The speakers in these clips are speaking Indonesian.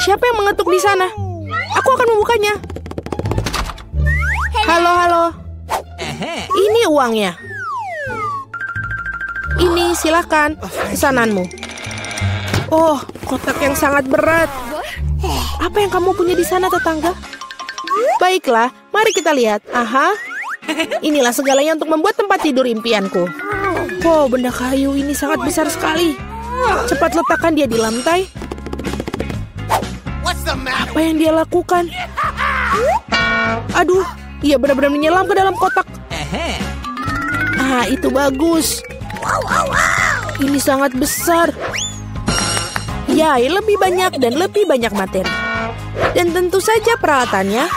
Siapa yang mengetuk di sana? Aku akan membukanya. Halo, halo. Ini uangnya. Ini silakan pesananmu. Oh, kotak yang sangat berat. Apa yang kamu punya di sana, tetangga? Baiklah, mari kita lihat. Aha, inilah segalanya untuk membuat tempat tidur impianku. Oh, benda kayu ini sangat besar sekali. Cepat letakkan dia di lantai. Apa yang dia lakukan? Aduh, ia benar-benar menyelam ke dalam kotak. Ah, itu bagus. Ini sangat besar. Ya, lebih banyak dan lebih banyak materi. Dan tentu saja peralatannya.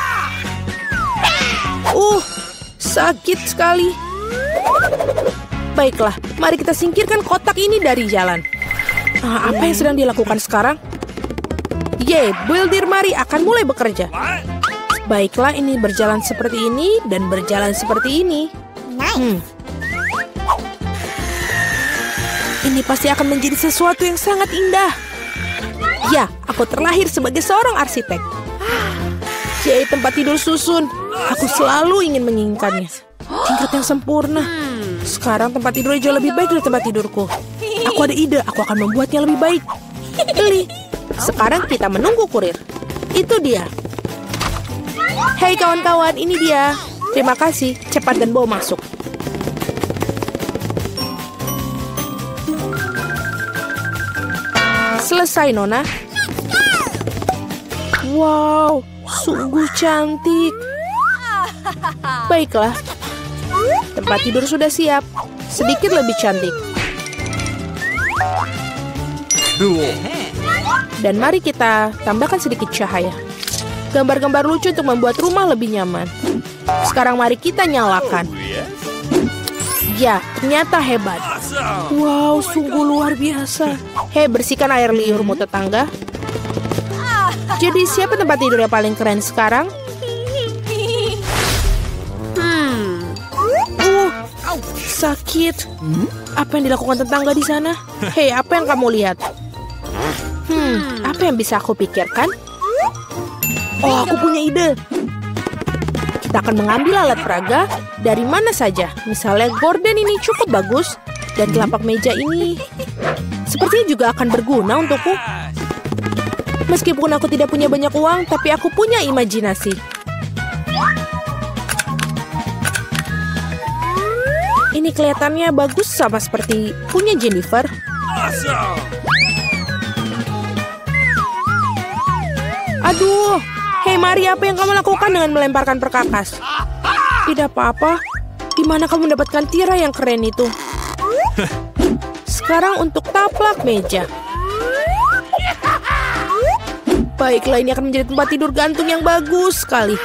Sakit sekali. Baiklah, mari kita singkirkan kotak ini dari jalan. Apa yang sedang dilakukan sekarang? Builder Mari akan mulai bekerja. Baiklah, ini berjalan seperti ini dan berjalan seperti ini. Ini pasti akan menjadi sesuatu yang sangat indah. Ya, aku terlahir sebagai seorang arsitek. Tempat tidur susun. Aku selalu ingin menginginkannya. Tingkat yang sempurna. Sekarang tempat tidurnya jauh lebih baik dari tempat tidurku. Aku ada ide, aku akan membuatnya lebih baik. Beli. Sekarang kita menunggu kurir. Itu dia. Hei kawan-kawan, ini dia. Terima kasih, cepat dan bawa masuk. Selesai, Nona. Wow, sungguh cantik. Baiklah, tempat tidur sudah siap. Sedikit lebih cantik. Dan mari kita tambahkan sedikit cahaya. Gambar-gambar lucu untuk membuat rumah lebih nyaman. Sekarang mari kita nyalakan. Ya, ternyata hebat. Wow, sungguh luar biasa. Hei, bersihkan air liurmu, tetangga. Jadi siapa tempat tidur yang paling keren sekarang? Sakit. Apa yang dilakukan tetangga di sana? Hei, apa yang kamu lihat? Apa yang bisa aku pikirkan? Oh, aku punya ide. Kita akan mengambil alat peraga dari mana saja. Misalnya gorden ini cukup bagus. Dan telapak meja ini sepertinya juga akan berguna untukku. Meskipun aku tidak punya banyak uang, tapi aku punya imajinasi. Ini kelihatannya bagus sama seperti punya Jennifer. Aduh, hei Mari, apa yang kamu lakukan dengan melemparkan perkakas? Tidak apa-apa. Di mana kamu mendapatkan tirai yang keren itu? Sekarang untuk taplak meja. Baiklah, ini akan menjadi tempat tidur gantung yang bagus sekali.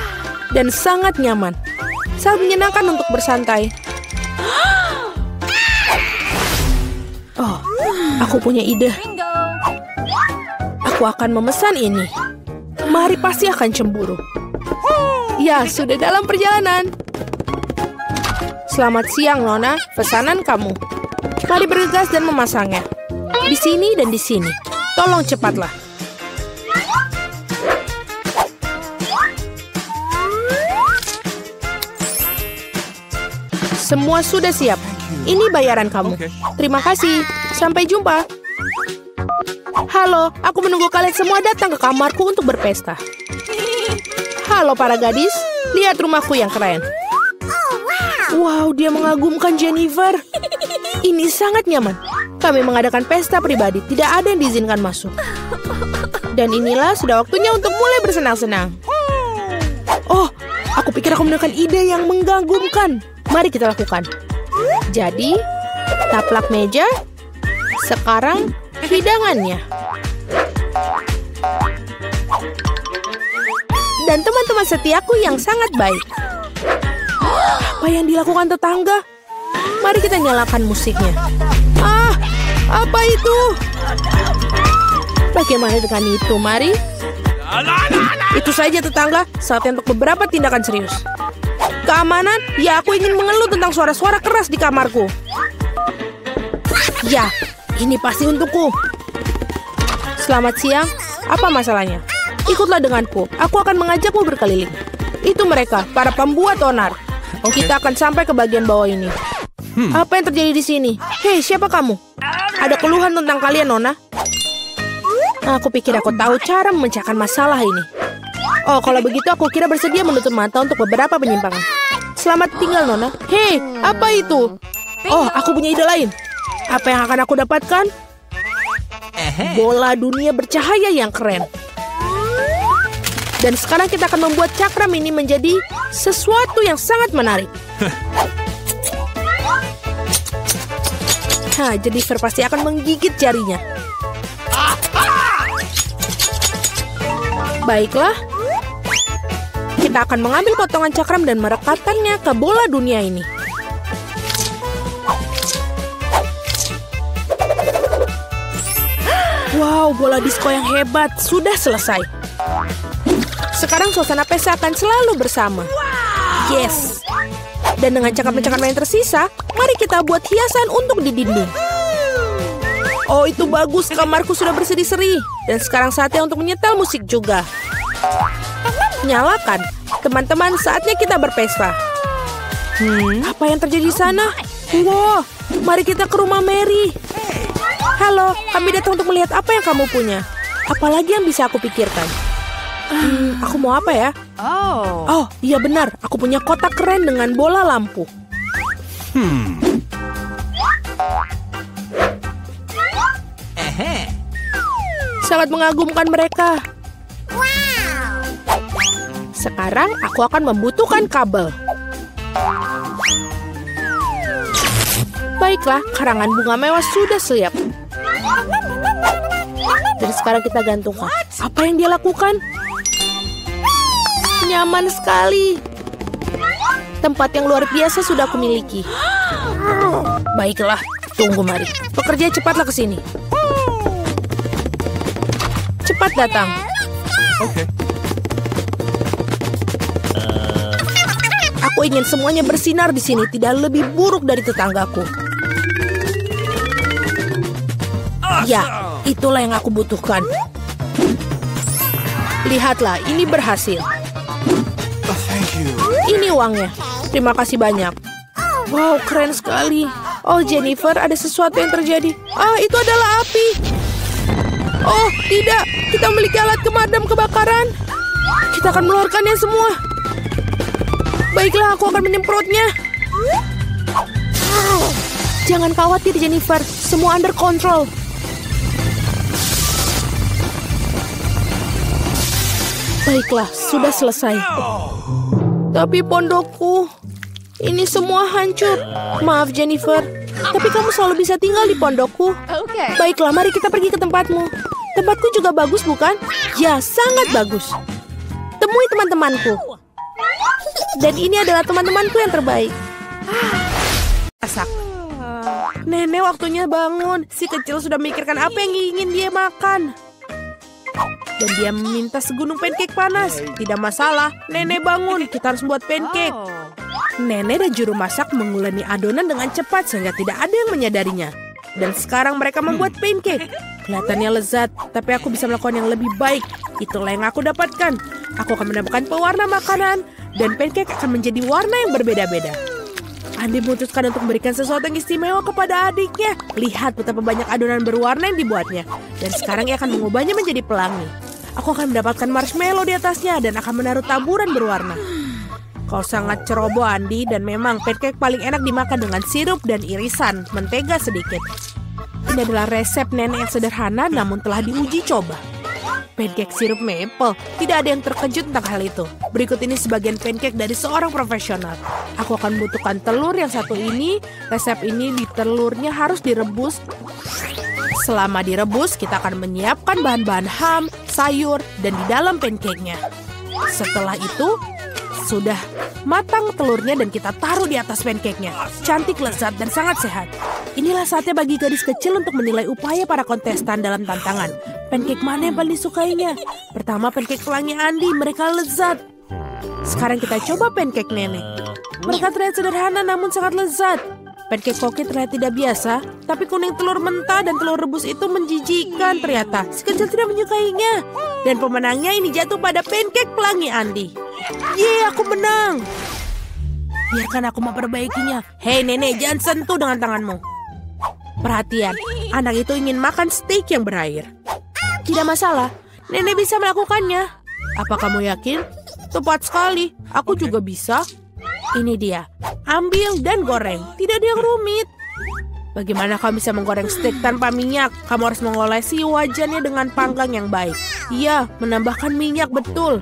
Dan sangat nyaman. Sangat menyenangkan untuk bersantai. Oh, aku punya ide. Aku akan memesan ini. Mari pasti akan cemburu. Ya, sudah dalam perjalanan. Selamat siang, Nona. Pesanan kamu. Mari bergegas dan memasangnya. Di sini dan di sini. Tolong cepatlah. Semua sudah siap. Ini bayaran kamu. Terima kasih. Sampai jumpa. Halo, aku menunggu kalian semua datang ke kamarku untuk berpesta. Halo para gadis, lihat rumahku yang keren. Wow, dia mengagumkan Jennifer. Ini sangat nyaman. Kami mengadakan pesta pribadi, tidak ada yang diizinkan masuk. Dan inilah sudah waktunya untuk mulai bersenang-senang. Oh, aku pikir aku menemukan ide yang mengagumkan. Mari kita lakukan. Jadi, taplak meja. Sekarang, hidangannya. Dan teman-teman setiaku yang sangat baik. Apa yang dilakukan tetangga? Mari kita nyalakan musiknya. Apa itu? Bagaimana dengan itu, Mari? Itu saja tetangga, saatnya untuk beberapa tindakan serius. Keamanan? Ya, aku ingin mengeluh tentang suara-suara keras di kamarku. Ya, ini pasti untukku. Selamat siang. Apa masalahnya? Ikutlah denganku. Aku akan mengajakmu berkeliling. Itu mereka, para pembuat onar. Kita akan sampai ke bagian bawah ini. Apa yang terjadi di sini? Hei, siapa kamu? Ada keluhan tentang kalian, Nona? Aku pikir aku tahu cara memecahkan masalah ini. Oh, kalau begitu aku kira bersedia menutup mata untuk beberapa penyimpangan. Selamat tinggal, Nona. Hei, apa itu? Oh, aku punya ide lain. Apa yang akan aku dapatkan? Bola dunia bercahaya yang keren. Dan sekarang kita akan membuat cakram ini menjadi sesuatu yang sangat menarik. Jennifer pasti akan menggigit jarinya. Baiklah. Kita akan mengambil potongan cakram dan merekatkannya ke bola dunia ini. Wow, bola disko yang hebat. Sudah selesai. Sekarang suasana pesta akan selalu bersama. Yes. Dan dengan cakram-cakram yang tersisa, mari kita buat hiasan untuk di dinding. Oh, itu bagus. Kamarku sudah berseri-seri. Dan sekarang saatnya untuk menyetel musik juga. Nyalakan. Teman-teman, saatnya kita berpesta. Apa yang terjadi di sana? Wow, mari kita ke rumah Mary. Halo, kami datang untuk melihat apa yang kamu punya. Apalagi yang bisa aku pikirkan? Aku mau apa ya? Oh, iya benar. Aku punya kotak keren dengan bola lampu. Sangat mengagumkan mereka. Sekarang aku akan membutuhkan kabel. Baiklah, karangan bunga mewah sudah siap. Jadi sekarang kita gantungkan. Apa yang dia lakukan? Nyaman sekali. Tempat yang luar biasa sudah aku miliki. Baiklah, tunggu mari. Pekerja cepatlah ke sini. Cepat datang. Oke. Aku ingin semuanya bersinar di sini, tidak lebih buruk dari tetanggaku. Ya, itulah yang aku butuhkan. Lihatlah, ini berhasil. Thank you. Ini uangnya. Terima kasih banyak. Wow, keren sekali. Oh, Jennifer, ada sesuatu yang terjadi. Itu adalah api. Oh, tidak. Kita memiliki alat pemadam kebakaran. Kita akan mengeluarkannya semua. Baiklah, aku akan menyemprotnya. Jangan khawatir, Jennifer. Semua under control. Baiklah, sudah selesai. Tapi pondokku, ini semua hancur. Maaf, Jennifer. Tapi kamu selalu bisa tinggal di pondokku. Baiklah, mari kita pergi ke tempatmu. Tempatku juga bagus, bukan? Ya, sangat bagus. Temui teman-temanku. Dan ini adalah teman-temanku yang terbaik. Masak. Nenek waktunya bangun. Si kecil sudah memikirkan apa yang ingin dia makan. Dan dia meminta segunung pancake panas. Tidak masalah, nenek bangun. Kita harus buat pancake. Nenek dan juru masak menguleni adonan dengan cepat sehingga tidak ada yang menyadarinya. Dan sekarang mereka membuat pancake. Kelihatannya lezat, tapi aku bisa melakukan yang lebih baik. Itulah yang aku dapatkan. Aku akan menambahkan pewarna makanan. Dan pancake akan menjadi warna yang berbeda-beda. Andi memutuskan untuk memberikan sesuatu yang istimewa kepada adiknya. Lihat betapa banyak adonan berwarna yang dibuatnya. Dan sekarang ia akan mengubahnya menjadi pelangi. Aku akan mendapatkan marshmallow di atasnya dan akan menaruh taburan berwarna. Kau sangat ceroboh, Andi, dan memang pancake paling enak dimakan dengan sirup dan irisan mentega sedikit. Ini adalah resep nenek yang sederhana namun telah diuji coba. Pancake sirup maple. Tidak ada yang terkejut tentang hal itu. Berikut ini sebagian pancake dari seorang profesional. Aku akan membutuhkan telur yang satu ini. Resep ini di telurnya harus direbus. Selama direbus, kita akan menyiapkan bahan-bahan ham, sayur, dan di dalam pancake-nya. Setelah itu, sudah matang telurnya dan kita taruh di atas pancake-nya. Cantik, lezat, dan sangat sehat. Inilah saatnya bagi gadis kecil untuk menilai upaya para kontestan dalam tantangan. Pancake mana yang paling disukainya? Pertama, pancake pelangi Andi. Mereka lezat. Sekarang kita coba pancake nenek. Mereka terlihat sederhana namun sangat lezat. Pancake koki terlihat tidak biasa, tapi kuning telur mentah dan telur rebus itu menjijikan ternyata. Si kecil tidak menyukainya. Dan pemenangnya ini jatuh pada pancake pelangi Andi. Yeay, aku menang. Biarkan aku memperbaikinya. Hei nenek, jangan sentuh dengan tanganmu. Perhatian, anak itu ingin makan steak yang berair. Tidak masalah, nenek bisa melakukannya. Apa kamu yakin? Tepat sekali, aku juga bisa. Ini dia, ambil dan goreng. Tidak ada yang rumit. Bagaimana kamu bisa menggoreng steak tanpa minyak? Kamu harus mengolesi wajannya dengan panggang yang baik. Iya, menambahkan minyak betul.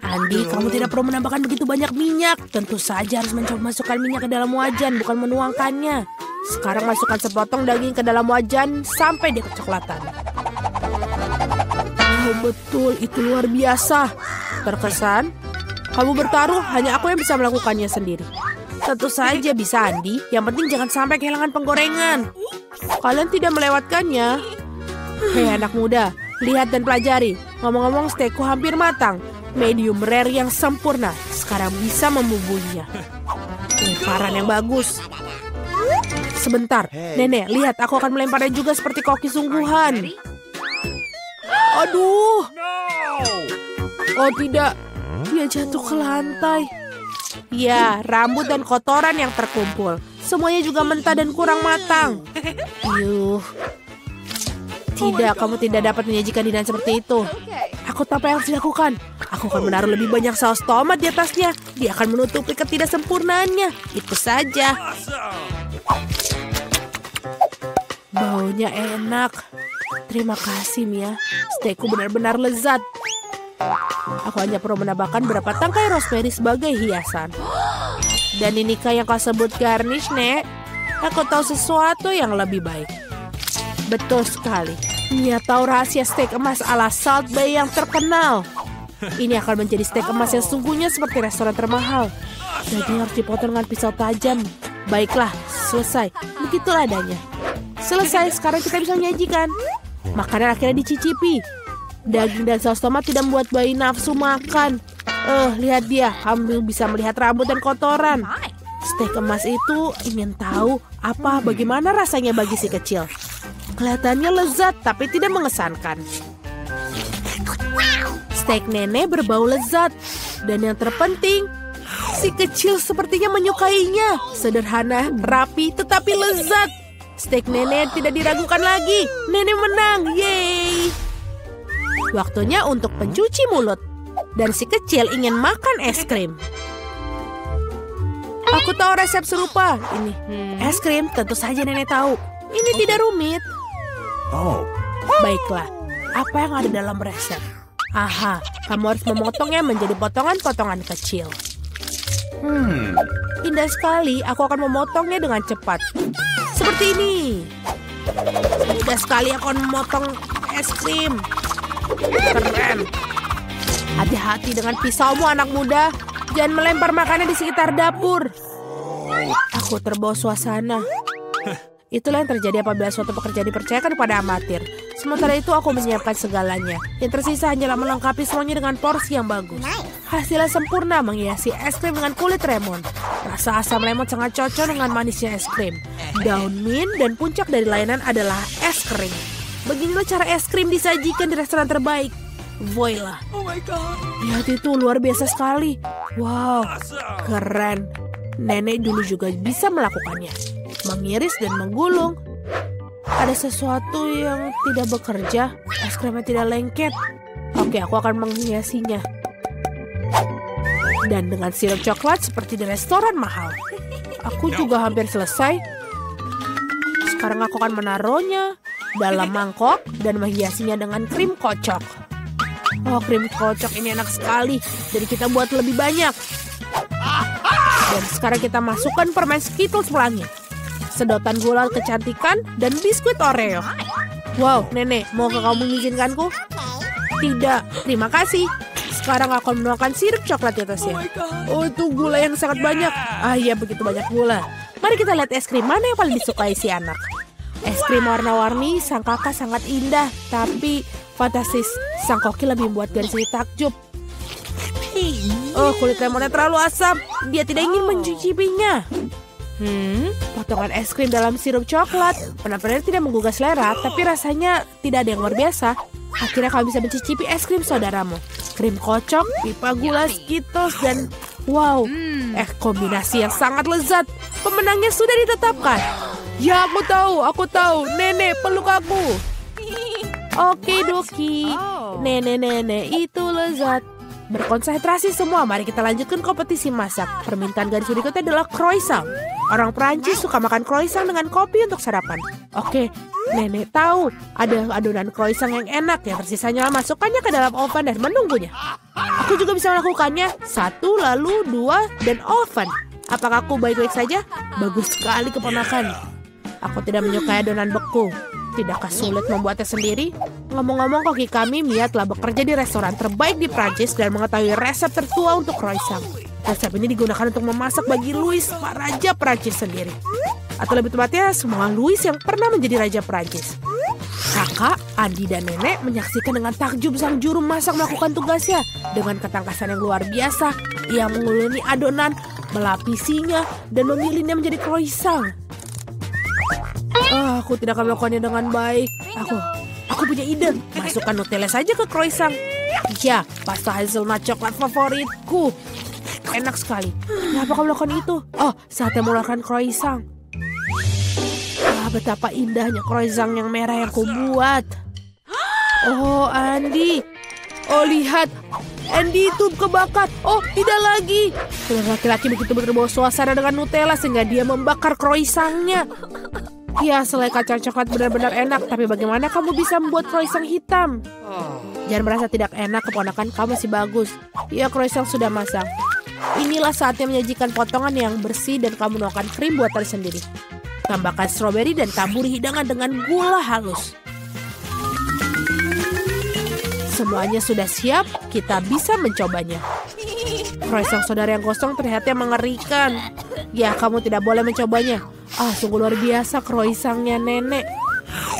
Andi, kamu tidak perlu menambahkan begitu banyak minyak. Tentu saja harus mencoba masukkan minyak ke dalam wajan, bukan menuangkannya. Sekarang masukkan sepotong daging ke dalam wajan sampai dia kecoklatan. Oh betul, itu luar biasa. Terkesan, kamu bertaruh, hanya aku yang bisa melakukannya sendiri. Tentu saja bisa Andi, yang penting jangan sampai kehilangan penggorengan. Kalian tidak melewatkannya. Hei anak muda, lihat dan pelajari. Ngomong-ngomong steakku hampir matang. Medium rare yang sempurna. Sekarang bisa membubuhinya. Lemparan yang bagus. Sebentar, nenek, lihat aku akan melemparnya juga seperti koki sungguhan. Aduh. Oh tidak, dia jatuh ke lantai. Ya, rambut dan kotoran yang terkumpul. Semuanya juga mentah dan kurang matang. Yuh. Tidak, kamu tidak dapat menyajikan hidangan seperti itu. Aku tahu apa yang harus dilakukan. Aku akan menaruh lebih banyak saus tomat di atasnya. Dia akan menutupi ketidaksempurnaannya. Itu saja. Baunya enak. Terima kasih, Mia. Steakku benar-benar lezat. Aku hanya perlu menambahkan beberapa tangkai rosemary sebagai hiasan. Dan inikah yang kau sebut garnish, Nek? Aku tahu sesuatu yang lebih baik. Betul sekali. Mia tahu rahasia steak emas ala Salt Bae yang terkenal. Ini akan menjadi steak emas yang sungguhnya seperti restoran termahal. Daging harus dipotong dengan pisau tajam. Baiklah, selesai. Begitulah adanya. Selesai, sekarang kita bisa menyajikan. Makanan akhirnya dicicipi. Daging dan saus tomat tidak membuat bayi nafsu makan. Lihat dia, kamu bisa melihat rambut dan kotoran. Steak emas itu ingin tahu bagaimana rasanya bagi si kecil. Kelihatannya lezat tapi tidak mengesankan. Steak nenek berbau lezat. Dan yang terpenting, si kecil sepertinya menyukainya. Sederhana, rapi, tetapi lezat. Steak nenek tidak diragukan lagi. Nenek menang, yeay. Waktunya untuk pencuci mulut. Dan si kecil ingin makan es krim. Aku tahu resep serupa. Ini es krim, tentu saja nenek tahu. Ini tidak rumit. Oh. Baiklah, apa yang ada dalam resep? Aha, kamu harus memotongnya menjadi potongan-potongan kecil. Indah sekali, aku akan memotongnya dengan cepat. Seperti ini. Mudah sekali aku akan memotong es krim. Keren. Hati-hati dengan pisaumu anak muda. Jangan melempar makanan di sekitar dapur. Aku terbawa suasana. Itulah yang terjadi apabila suatu pekerjaan dipercayakan kepada amatir. Sementara itu aku menyiapkan segalanya. Yang tersisa hanyalah melengkapi semuanya dengan porsi yang bagus. Hasilnya sempurna menghiasi es krim dengan kulit lemon. Rasa asam lemon sangat cocok dengan manisnya es krim. Daun mint dan puncak dari layanan adalah es krim. Beginilah cara es krim disajikan di restoran terbaik. Voila. Oh my God. Lihat itu, luar biasa sekali. Wow, keren. Nenek dulu juga bisa melakukannya. Mengiris dan menggulung. Ada sesuatu yang tidak bekerja. Es krimnya tidak lengket. Oke, aku akan menghiasinya. Dan dengan sirup coklat seperti di restoran mahal. Aku juga hampir selesai. Sekarang aku akan menaruhnya dalam mangkok dan menghiasinya dengan krim kocok. Oh, krim kocok ini enak sekali. Jadi kita buat lebih banyak. Dan sekarang kita masukkan permen Skittles pelangi. Sedotan gula kecantikan, dan biskuit Oreo. Wow, nenek, maukah kamu mengizinkanku? Tidak, terima kasih. Sekarang aku akan menuangkan sirup coklat di atasnya. Oh, itu gula yang sangat banyak. Ah iya, begitu banyak gula. Mari kita lihat es krim mana yang paling disukai si anak. Es krim warna-warni, sang kakak sangat indah. Tapi, fantastis, sang koki lebih membuat garis takjub. Oh, kulit lemonnya terlalu asam. Dia tidak ingin mencicipinya. Potongan es krim dalam sirup coklat. Benar-benar tidak menggugah selera, tapi rasanya tidak ada yang luar biasa. Akhirnya kamu bisa mencicipi es krim saudaramu. Krim kocok, pipa gula, Skittles, dan wow, kombinasi yang sangat lezat. Pemenangnya sudah ditetapkan. Ya, aku tahu. Nenek, peluk aku. Oke, Doki. Nenek, itu lezat. Berkonsentrasi semua, mari kita lanjutkan kompetisi masak. Permintaan gadis berikutnya adalah croissant. Orang Prancis suka makan croissant dengan kopi untuk sarapan. Oke, Nenek tahu ada adonan croissant yang enak. Yang tersisanya masukkannya ke dalam oven dan menunggunya. Aku juga bisa melakukannya. 1, lalu 2, dan oven. Apakah aku baik-baik saja? Bagus sekali keponakan. Aku tidak menyukai adonan beku. Tidakkah sulit membuatnya sendiri? Ngomong-ngomong, koki kami Mia telah bekerja di restoran terbaik di Prancis dan mengetahui resep tertua untuk croissant. Resep ini digunakan untuk memasak bagi Louis, Pak Raja Prancis sendiri. Atau lebih tepatnya, semua Louis yang pernah menjadi Raja Prancis. Kakak, Andi, dan Nenek menyaksikan dengan takjub sang juru masak melakukan tugasnya. Dengan ketangkasan yang luar biasa, ia menguleni adonan, melapisinya, dan memilihnya menjadi croissant. Aku tidak akan melakukannya dengan baik. Aku punya ide. Masukkan Nutella saja ke croissant. Ya, pasta hazelnut coklat favoritku. Enak sekali. Kenapa kamu melakukan itu? Saatnya melakukan croissant. Betapa indahnya croissant yang merah yang kubuat. Oh, Andi. Oh, lihat. Andy itu kebakar. Oh, tidak lagi. Laki-laki begitu berbawa suasana dengan Nutella sehingga dia membakar croissantnya. Ya, selai kacang coklat benar-benar enak. Tapi bagaimana kamu bisa membuat croissant hitam? Jangan merasa tidak enak, keponakan. Kamu masih bagus. Ya, croissant sudah masak. Inilah saatnya menyajikan potongan yang bersih dan kamu menuangkan krim buatan sendiri. Tambahkan stroberi dan taburi hidangan dengan gula halus. Semuanya sudah siap, kita bisa mencobanya. Croissant saudara yang kosong terlihatnya mengerikan. Ya, kamu tidak boleh mencobanya. Sungguh luar biasa croissantnya Nenek.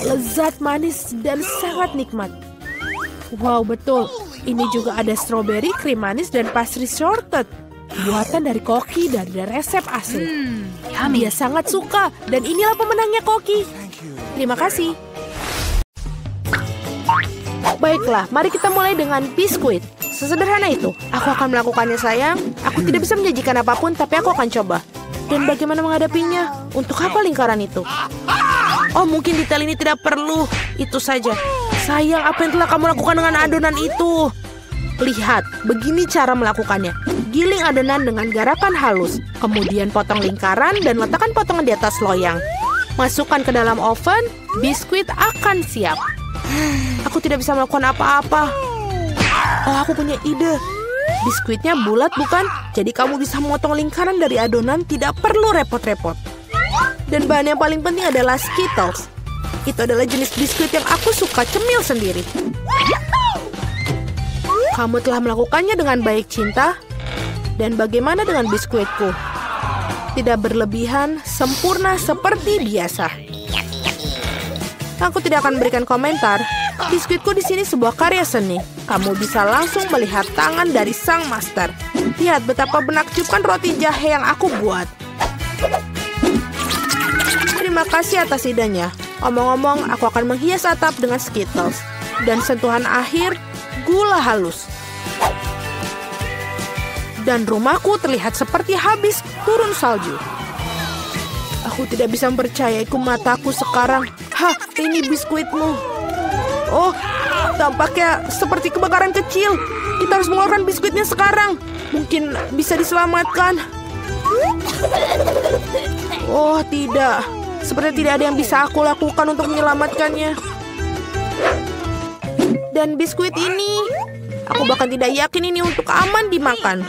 Lezat, manis, dan sangat nikmat. Wow, betul. Ini juga ada stroberi, krim manis, dan pastry shortbread. Buatan dari Koki dari resep asli. Dia sangat suka. Dan inilah pemenangnya Koki. Terima kasih. Baiklah, mari kita mulai dengan biskuit. Sesederhana itu. Aku akan melakukannya, sayang. Aku tidak bisa menjanjikan apapun, tapi aku akan coba. Dan bagaimana menghadapinya? Untuk apa lingkaran itu? Oh, mungkin detail ini tidak perlu. Itu saja. Sayang, apa yang telah kamu lakukan dengan adonan itu? Lihat, begini cara melakukannya. Giling adonan dengan garakan halus. Kemudian potong lingkaran dan letakkan potongan di atas loyang. Masukkan ke dalam oven, biskuit akan siap. Aku tidak bisa melakukan apa-apa. Aku punya ide. Biskuitnya bulat bukan? Jadi kamu bisa memotong lingkaran dari adonan, tidak perlu repot-repot. Dan bahan yang paling penting adalah Skittles. Itu adalah jenis biskuit yang aku suka cemil sendiri. Kamu telah melakukannya dengan baik, cinta. Dan bagaimana dengan biskuitku? Tidak berlebihan, sempurna seperti biasa. Aku tidak akan berikan komentar. Biskuitku di sini sebuah karya seni. Kamu bisa langsung melihat tangan dari sang master. Lihat betapa menakjubkan roti jahe yang aku buat. Terima kasih atas idenya. Omong-omong, aku akan menghias atap dengan Skittles. Dan sentuhan akhir, gula halus. Dan rumahku terlihat seperti habis turun salju. Aku tidak bisa mempercayai mataku sekarang. Ini biskuitmu. Oh, tampaknya seperti kebakaran kecil. Kita harus mengeluarkan biskuitnya sekarang. Mungkin bisa diselamatkan. Oh, tidak. Seperti tidak ada yang bisa aku lakukan untuk menyelamatkannya. Dan biskuit ini, aku bahkan tidak yakin ini untuk aman dimakan.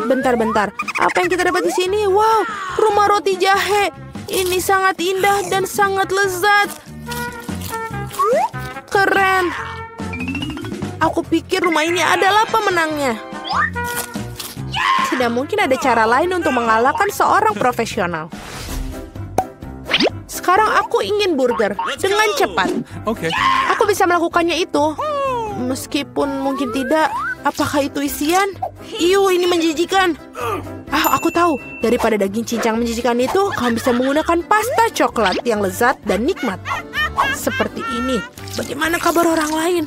Bentar-bentar, apa yang kita dapat di sini? Wow, rumah roti jahe. Ini sangat indah dan sangat lezat. Keren. Aku pikir rumah ini adalah pemenangnya. Tidak mungkin ada cara lain untuk mengalahkan seorang profesional. Sekarang aku ingin burger dengan cepat. Oke. Aku bisa melakukannya itu. Meskipun mungkin tidak. Apakah itu isian? Iu, ini menjijikan. Aku tahu. Daripada daging cincang menjijikan itu, kamu bisa menggunakan pasta coklat yang lezat dan nikmat. Seperti ini. Bagaimana kabar orang lain?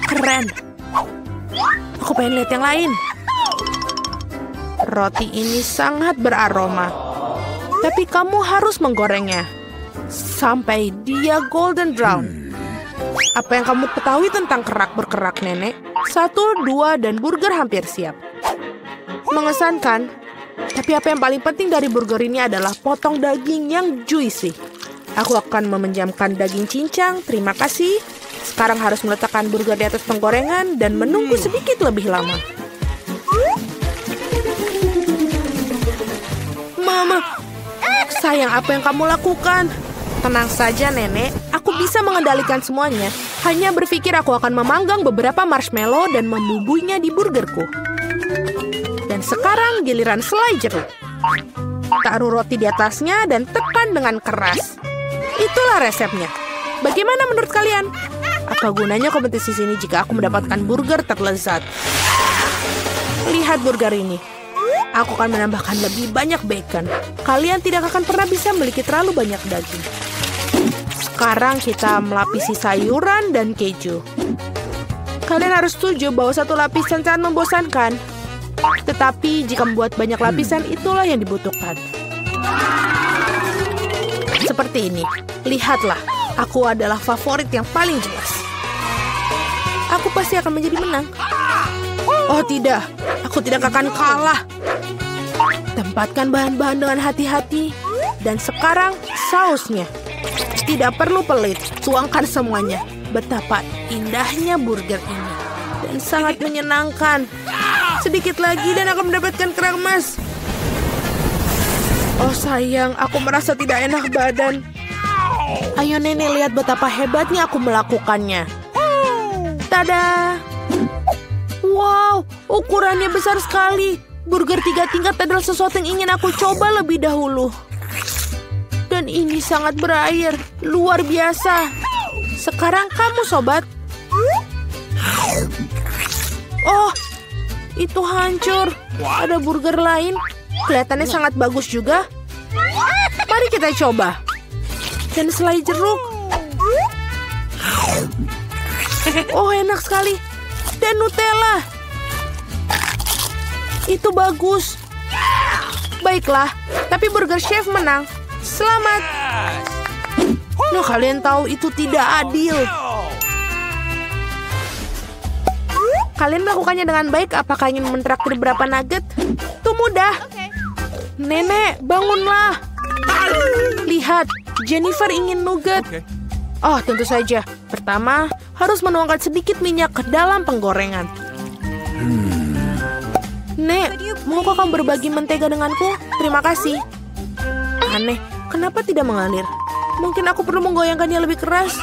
Keren. Aku pengen lihat yang lain. Roti ini sangat beraroma. Tapi kamu harus menggorengnya sampai dia golden brown. Apa yang kamu ketahui tentang kerak berkerak, Nenek? 1, 2, dan burger hampir siap. Mengesankan. Tapi apa yang paling penting dari burger ini adalah potong daging yang juicy. Aku akan meminjamkan daging cincang. Terima kasih. Sekarang harus meletakkan burger di atas penggorengan dan menunggu sedikit lebih lama. Mama, sayang, apa yang kamu lakukan? Tenang saja, Nenek. Aku bisa mengendalikan semuanya. Hanya berpikir aku akan memanggang beberapa marshmallow dan membubuinya di burgerku. Dan sekarang giliran selai jeruk. Taruh roti di atasnya dan tekan dengan keras. Itulah resepnya. Bagaimana menurut kalian? Apa gunanya kompetisi sini jika aku mendapatkan burger terlezat? Lihat burger ini. Aku akan menambahkan lebih banyak bacon. Kalian tidak akan pernah bisa memiliki terlalu banyak daging. Sekarang kita melapisi sayuran dan keju. Kalian harus setuju bahwa satu lapisan sangat membosankan. Tetapi jika membuat banyak lapisan, itulah yang dibutuhkan. Seperti ini. Lihatlah, aku adalah favorit yang paling jelas. Aku pasti akan menjadi menang. Oh tidak, aku tidak akan kalah. Tempatkan bahan-bahan dengan hati-hati. Dan sekarang sausnya. Tidak perlu pelit, tuangkan semuanya. Betapa indahnya burger ini. Dan sangat menyenangkan. Sedikit lagi dan akan mendapatkan kerang emas. Oh sayang, aku merasa tidak enak badan. Ayo Nenek, lihat betapa hebatnya aku melakukannya. Tada! Wow, ukurannya besar sekali. Burger 3 tingkat adalah sesuatu yang ingin aku coba lebih dahulu. Dan ini sangat berair, luar biasa. Sekarang kamu, sobat. Oh, itu hancur. Ada burger lain. Kelihatannya sangat bagus juga. Mari kita coba. Dan selai jeruk. Oh, enak sekali. Dan Nutella. Itu bagus. Baiklah, tapi burger chef menang. Selamat. Nah, kalian tahu itu tidak adil. Kalian melakukannya dengan baik. Apakah ingin mentraktir berapa nugget? Itu mudah. Nenek, bangunlah. Lihat, Jennifer ingin nugget. Oh, tentu saja. Pertama, harus menuangkan sedikit minyak ke dalam penggorengan. Nek, maukah kamu berbagi mentega denganku? Terima kasih. Aneh, kenapa tidak mengalir? Mungkin aku perlu menggoyangkannya lebih keras.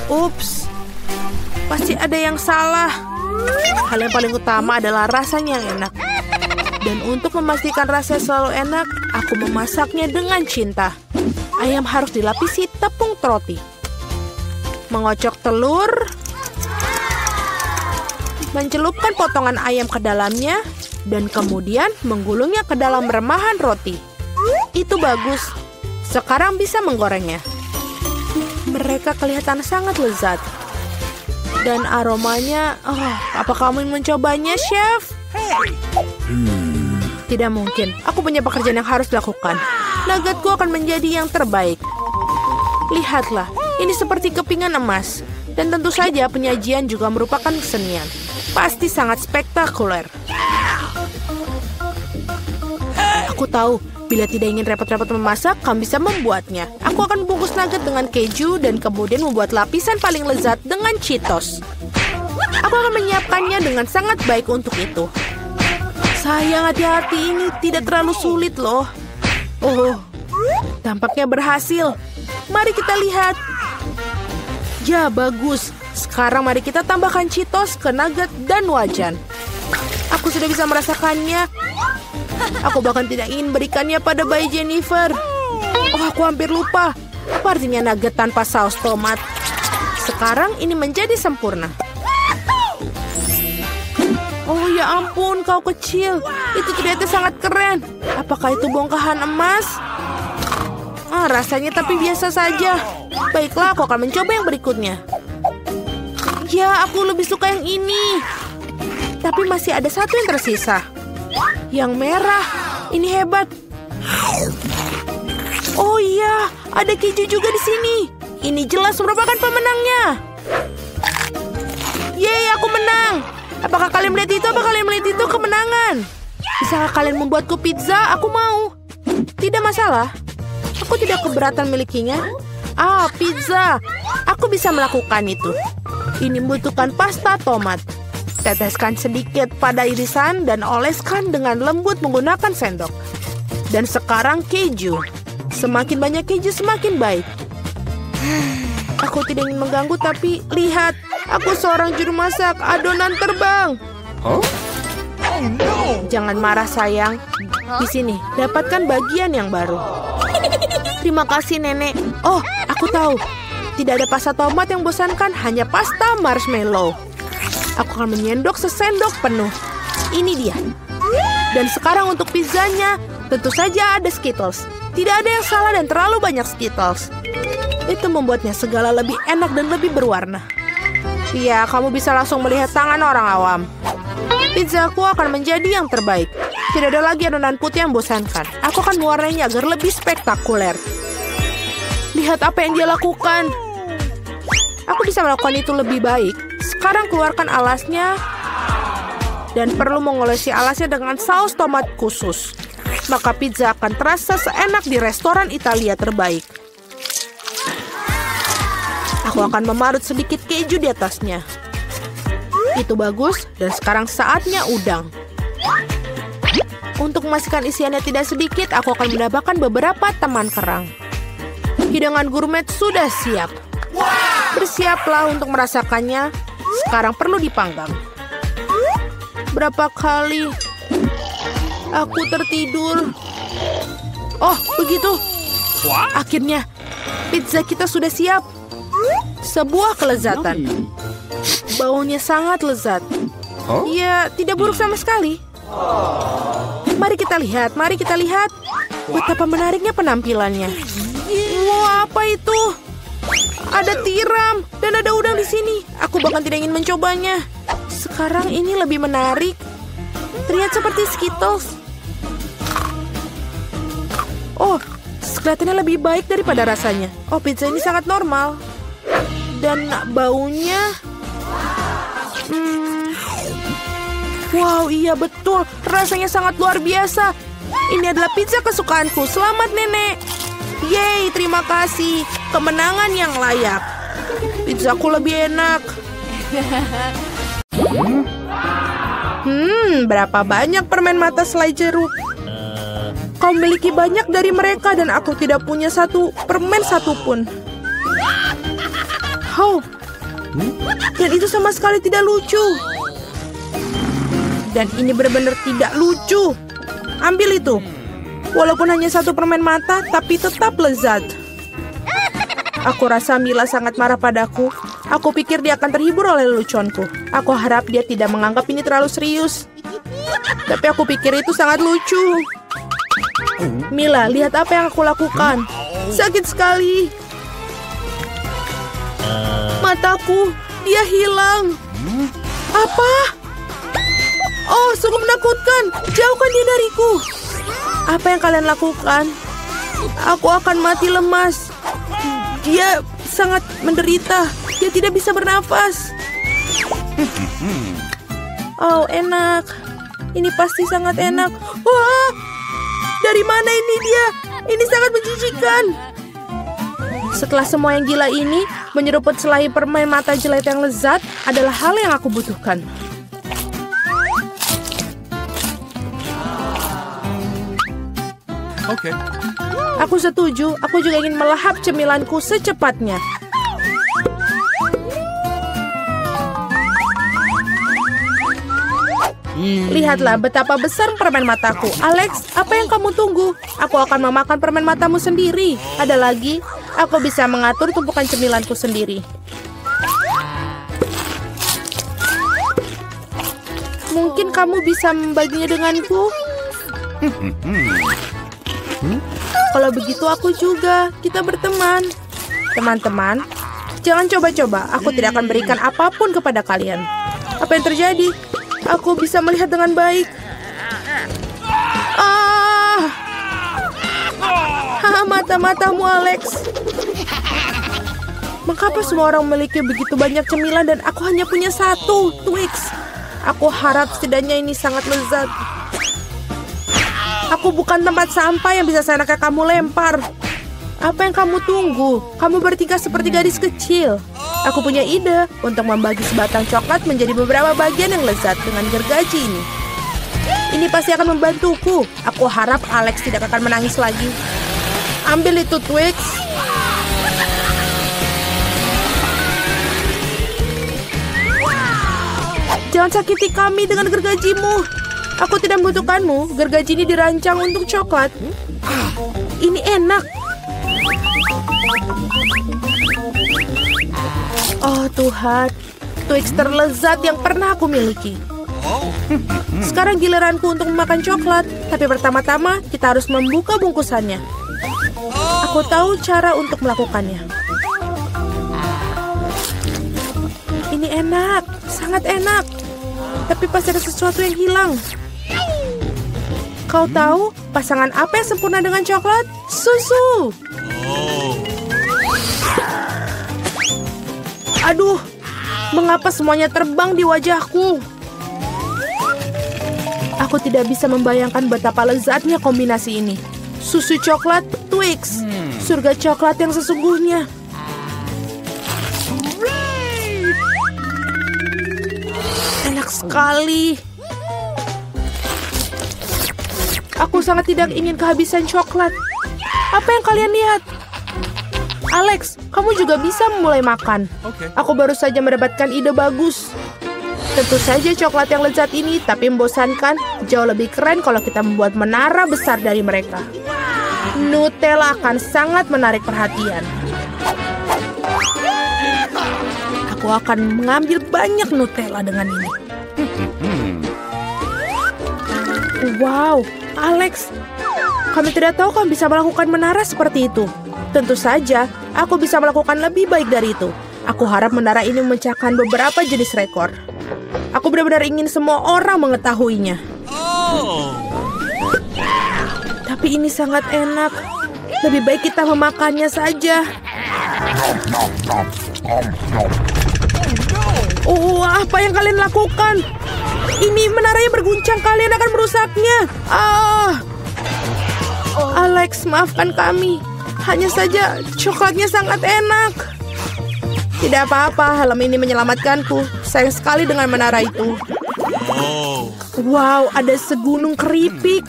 Ups, pasti ada yang salah. Hal yang paling utama adalah rasanya yang enak. Dan untuk memastikan rasanya selalu enak, aku memasaknya dengan cinta. Ayam harus dilapisi tepung roti. Mengocok telur. Mencelupkan potongan ayam ke dalamnya. Dan kemudian menggulungnya ke dalam remahan roti. Itu bagus. Sekarang bisa menggorengnya. Mereka kelihatan sangat lezat. Dan aromanya... Oh, apa kamu ingin mencobanya, Chef? Tidak mungkin. Aku punya pekerjaan yang harus dilakukan. Nuggetku akan menjadi yang terbaik. Lihatlah, ini seperti kepingan emas. Dan tentu saja penyajian juga merupakan kesenian. Pasti sangat spektakuler. Aku tahu, bila tidak ingin repot-repot memasak, kamu bisa membuatnya. Aku akan membungkus nugget dengan keju dan kemudian membuat lapisan paling lezat dengan Cheetos. Aku akan menyiapkannya dengan sangat baik untuk itu. Sayang, hati-hati, ini tidak terlalu sulit loh. Oh, tampaknya berhasil. Mari kita lihat. Ya, bagus. Sekarang mari kita tambahkan Cheetos ke nugget dan wajan. Aku sudah bisa merasakannya. Aku bahkan tidak ingin berikannya pada bayi Jennifer. Oh, aku hampir lupa. Apa artinya nugget tanpa saus tomat? Sekarang ini menjadi sempurna. Oh ya ampun, kau kecil. Itu ternyata sangat keren. Apakah itu bongkahan emas? Rasanya tapi biasa saja. Baiklah, aku akan mencoba yang berikutnya. Ya, aku lebih suka yang ini. Tapi masih ada satu yang tersisa. Yang merah. Ini hebat. Oh iya, ada keju juga di sini. Ini jelas merupakan pemenangnya. Yeay, aku menang. Apakah kalian melihat itu? Apakah kalian melihat itu kemenangan? Bisakah kalian membuatku pizza? Aku mau. Tidak masalah. Aku tidak keberatan milikinya. Pizza. Aku bisa melakukan itu. Ini membutuhkan pasta tomat. Teteskan sedikit pada irisan dan oleskan dengan lembut menggunakan sendok. Dan sekarang keju. Semakin banyak keju semakin baik. Aku tidak ingin mengganggu tapi lihat. Aku seorang juru masak. Adonan terbang. Huh? Oh no! Jangan marah sayang. Di sini, dapatkan bagian yang baru. Terima kasih nenek. Oh, aku tahu. Tidak ada pasta tomat yang bosankan, hanya pasta marshmallow. Aku akan menyendok sesendok penuh. Ini dia. Dan sekarang untuk pizzanya, tentu saja ada Skittles. Tidak ada yang salah dan terlalu banyak Skittles. Itu membuatnya segala lebih enak dan lebih berwarna. Iya, kamu bisa langsung melihat tangan orang awam. Pizzaku akan menjadi yang terbaik. Tidak ada lagi adonan putih yang bosankan. Aku akan mewarnainya agar lebih spektakuler. Lihat apa yang dia lakukan. Aku bisa melakukan itu lebih baik. Sekarang keluarkan alasnya. Dan perlu mengolesi alasnya dengan saus tomat khusus. Maka pizza akan terasa seenak di restoran Italia terbaik. Aku akan memarut sedikit keju di atasnya. Itu bagus, dan sekarang saatnya udang. Untuk memastikan isiannya tidak sedikit, aku akan menambahkan beberapa teman kerang. Hidangan gourmet sudah siap. Bersiaplah untuk merasakannya. Sekarang perlu dipanggang. Berapa kali aku tertidur. Oh, begitu. Akhirnya, pizza kita sudah siap. Sebuah kelezatan. Baunya sangat lezat. Ya, tidak buruk sama sekali. Mari kita lihat, mari kita lihat. Betapa menariknya penampilannya. Wah, apa itu? Ada tiram dan ada udang di sini. Aku bahkan tidak ingin mencobanya. Sekarang ini lebih menarik. Terlihat seperti Skittles. Oh, kelihatannya lebih baik daripada rasanya. Oh, pizza ini sangat normal. Dan baunya... Wow, iya betul. Rasanya sangat luar biasa. Ini adalah pizza kesukaanku. Selamat, Nenek. Yeay, terima kasih. Kemenangan yang layak. Pizzaku lebih enak. Berapa banyak permen mata selai jeruk? Kau memiliki banyak dari mereka dan aku tidak punya satu permen satupun. Oh, dan itu sama sekali tidak lucu. Dan ini benar-benar tidak lucu. Ambil itu. Walaupun hanya satu permen mata, tapi tetap lezat. Aku rasa Mila sangat marah padaku. Aku pikir dia akan terhibur oleh leluconku. Aku harap dia tidak menganggap ini terlalu serius. Tapi aku pikir itu sangat lucu. Mila, lihat apa yang aku lakukan. Sakit sekali. Mataku, dia hilang. Apa? Oh, sungguh menakutkan. Jauhkan dia dariku. Apa yang kalian lakukan? Aku akan mati lemas. Dia sangat menderita. Dia tidak bisa bernafas. Oh, enak. Ini pasti sangat enak. Wah, dari mana ini dia? Ini sangat menjijikan. Setelah semua yang gila ini, menyeruput selai permen mata jelek yang lezat adalah hal yang aku butuhkan. Oke. Aku setuju. Aku juga ingin melahap cemilanku secepatnya. Lihatlah betapa besar permen mataku. Alex, apa yang kamu tunggu? Aku akan memakan permen matamu sendiri. Ada lagi, aku bisa mengatur tumpukan cemilanku sendiri. Mungkin kamu bisa membaginya denganku? Kalau begitu aku juga. Kita berteman. Teman-teman, jangan coba-coba. Aku tidak akan berikan apapun kepada kalian. Apa yang terjadi? Aku bisa melihat dengan baik. Mata-matamu, Alex. Mengapa semua orang memiliki begitu banyak cemilan dan aku hanya punya satu, Twix? Aku harap setidaknya ini sangat lezat. Aku bukan tempat sampah yang bisa seenaknya kamu lempar. Apa yang kamu tunggu? Kamu bertingkah seperti gadis kecil. Aku punya ide untuk membagi sebatang coklat menjadi beberapa bagian yang lezat dengan gergaji ini. Ini pasti akan membantuku. Aku harap Alex tidak akan menangis lagi. Ambil itu, Twix. Jangan sakiti kami dengan gergajimu. Aku tidak membutuhkanmu. Gergaji ini dirancang untuk coklat. Ini enak. Oh Tuhan, Twix terlezat yang pernah aku miliki. Sekarang giliranku untuk memakan coklat. Tapi pertama-tama kita harus membuka bungkusannya. Aku tahu cara untuk melakukannya. Ini enak, sangat enak. Tapi pasti ada sesuatu yang hilang. Kau tahu pasangan apa yang sempurna dengan coklat? Susu. Aduh, mengapa semuanya terbang di wajahku? Aku tidak bisa membayangkan betapa lezatnya kombinasi ini. Susu coklat, Twix. Surga coklat yang sesungguhnya. Enak sekali. Aku sangat tidak ingin kehabisan coklat. Apa yang kalian lihat? Alex, kamu juga bisa mulai makan. Aku baru saja mendapatkan ide bagus. Tentu saja coklat yang lezat ini, tapi membosankan. Jauh lebih keren kalau kita membuat menara besar dari mereka. Nutella akan sangat menarik perhatian. Aku akan mengambil banyak Nutella dengan ini. Wow, Alex, kami tidak tahu kamu bisa melakukan menara seperti itu. Tentu saja, aku bisa melakukan lebih baik dari itu. Aku harap menara ini memecahkan beberapa jenis rekor. Aku benar-benar ingin semua orang mengetahuinya. Tapi ini sangat enak. Lebih baik kita memakannya saja. Oh, apa yang kalian lakukan? Ini menaranya berguncang, kalian akan merusaknya. Alex, maafkan kami. Hanya saja coklatnya sangat enak. Tidak apa-apa, helm ini menyelamatkanku. Sayang sekali dengan menara itu. Wow, ada segunung keripik.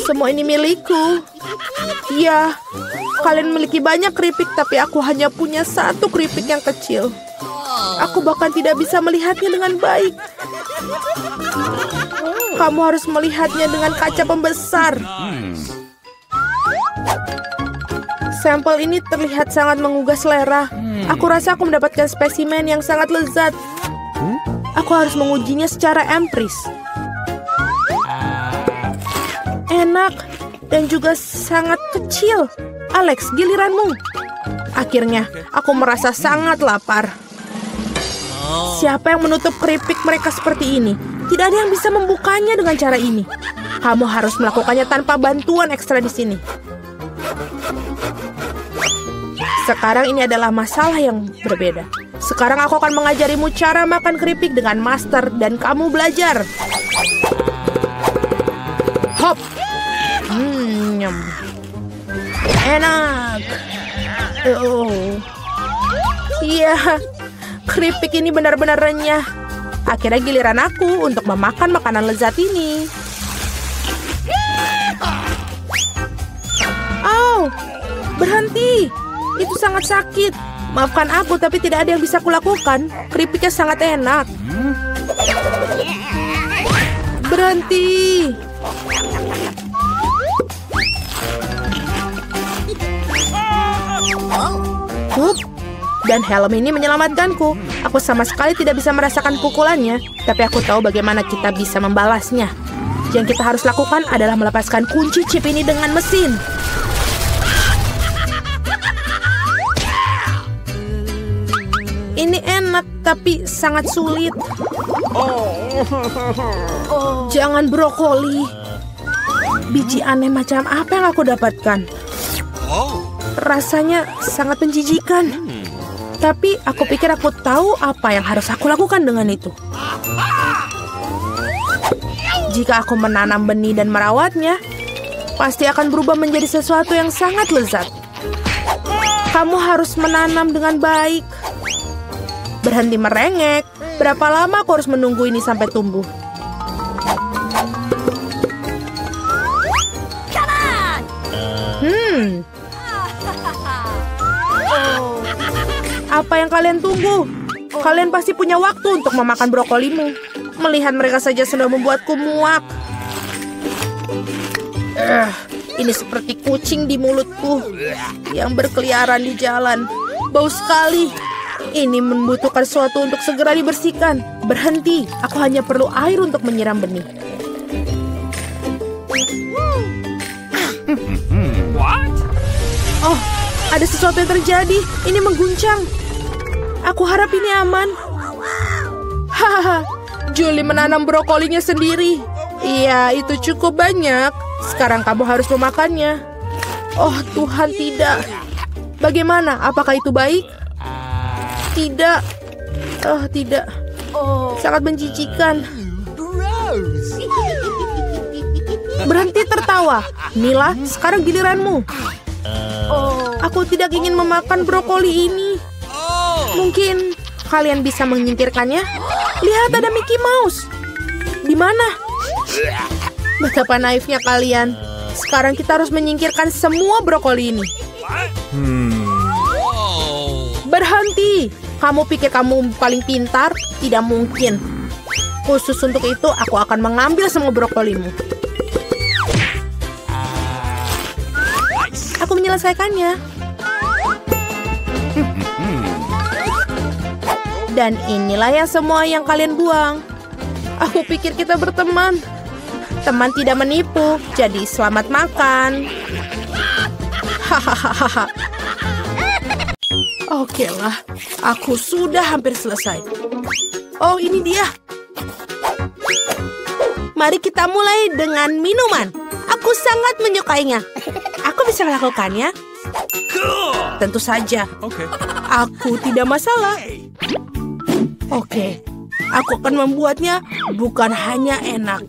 Semua ini milikku. Ya, kalian memiliki banyak keripik, tapi aku hanya punya satu keripik yang kecil. Aku bahkan tidak bisa melihatnya dengan baik. Kamu harus melihatnya dengan kaca pembesar. Sampel ini terlihat sangat menggugah selera. Aku rasa aku mendapatkan spesimen yang sangat lezat. Aku harus mengujinya secara empiris. Enak dan juga sangat kecil. Alex, giliranmu. Akhirnya, aku merasa sangat lapar. Siapa yang menutup keripik mereka seperti ini? Tidak ada yang bisa membukanya dengan cara ini. Kamu harus melakukannya tanpa bantuan ekstra di sini. Sekarang ini adalah masalah yang berbeda. Sekarang aku akan mengajarimu cara makan keripik dengan master dan kamu belajar. Hop. Nyam. Enak. Iya, keripik ini benar-benar renyah. Akhirnya giliran aku untuk memakan makanan lezat ini. Berhenti. Itu sangat sakit. Maafkan aku, tapi tidak ada yang bisa kulakukan. Keripiknya sangat enak. Berhenti. Hup. Dan helm ini menyelamatkanku. Aku sama sekali tidak bisa merasakan pukulannya, tapi aku tahu bagaimana kita bisa membalasnya. Yang kita harus lakukan adalah melepaskan kunci chip ini dengan mesin. Ini enak, tapi sangat sulit. Jangan brokoli. Biji aneh macam apa yang aku dapatkan? Rasanya sangat menjijikan. Tapi aku pikir aku tahu apa yang harus aku lakukan dengan itu. Jika aku menanam benih dan merawatnya, pasti akan berubah menjadi sesuatu yang sangat lezat. Kamu harus menanam dengan baik. Berhenti merengek. Berapa lama aku harus menunggu ini sampai tumbuh? Apa yang kalian tunggu? Kalian pasti punya waktu untuk memakan brokolimu. Melihat mereka saja sudah membuatku muak. Ini seperti kucing di mulutku yang berkeliaran di jalan. Bau sekali. Ini membutuhkan sesuatu untuk segera dibersihkan. Berhenti, aku hanya perlu air untuk menyiram benih. Oh, ada sesuatu yang terjadi. Ini mengguncang. Aku harap ini aman. Hahaha, Julie menanam brokolinya sendiri. Iya, itu cukup banyak. Sekarang kamu harus memakannya. Oh Tuhan, tidak. Bagaimana? Apakah itu baik? Tidak. Oh, tidak. Sangat menjijikan. Berhenti tertawa. Mila, sekarang giliranmu. Aku tidak ingin memakan brokoli ini. Mungkin kalian bisa menyingkirkannya? Lihat, ada Mickey Mouse. Di mana? Betapa naifnya kalian. Sekarang kita harus menyingkirkan semua brokoli ini. Berhenti. Kamu pikir kamu paling pintar? Tidak mungkin. Khusus untuk itu, aku akan mengambil semua brokolimu. Aku menyelesaikannya. Dan inilah semua yang kalian buang. Aku pikir kita berteman. Teman tidak menipu, jadi selamat makan. Hahaha. Oke lah, aku sudah hampir selesai. Oh, ini dia. Mari kita mulai dengan minuman. Aku sangat menyukainya. Aku bisa melakukannya? Tentu saja. Aku tidak masalah. Oke, aku akan membuatnya bukan hanya enak,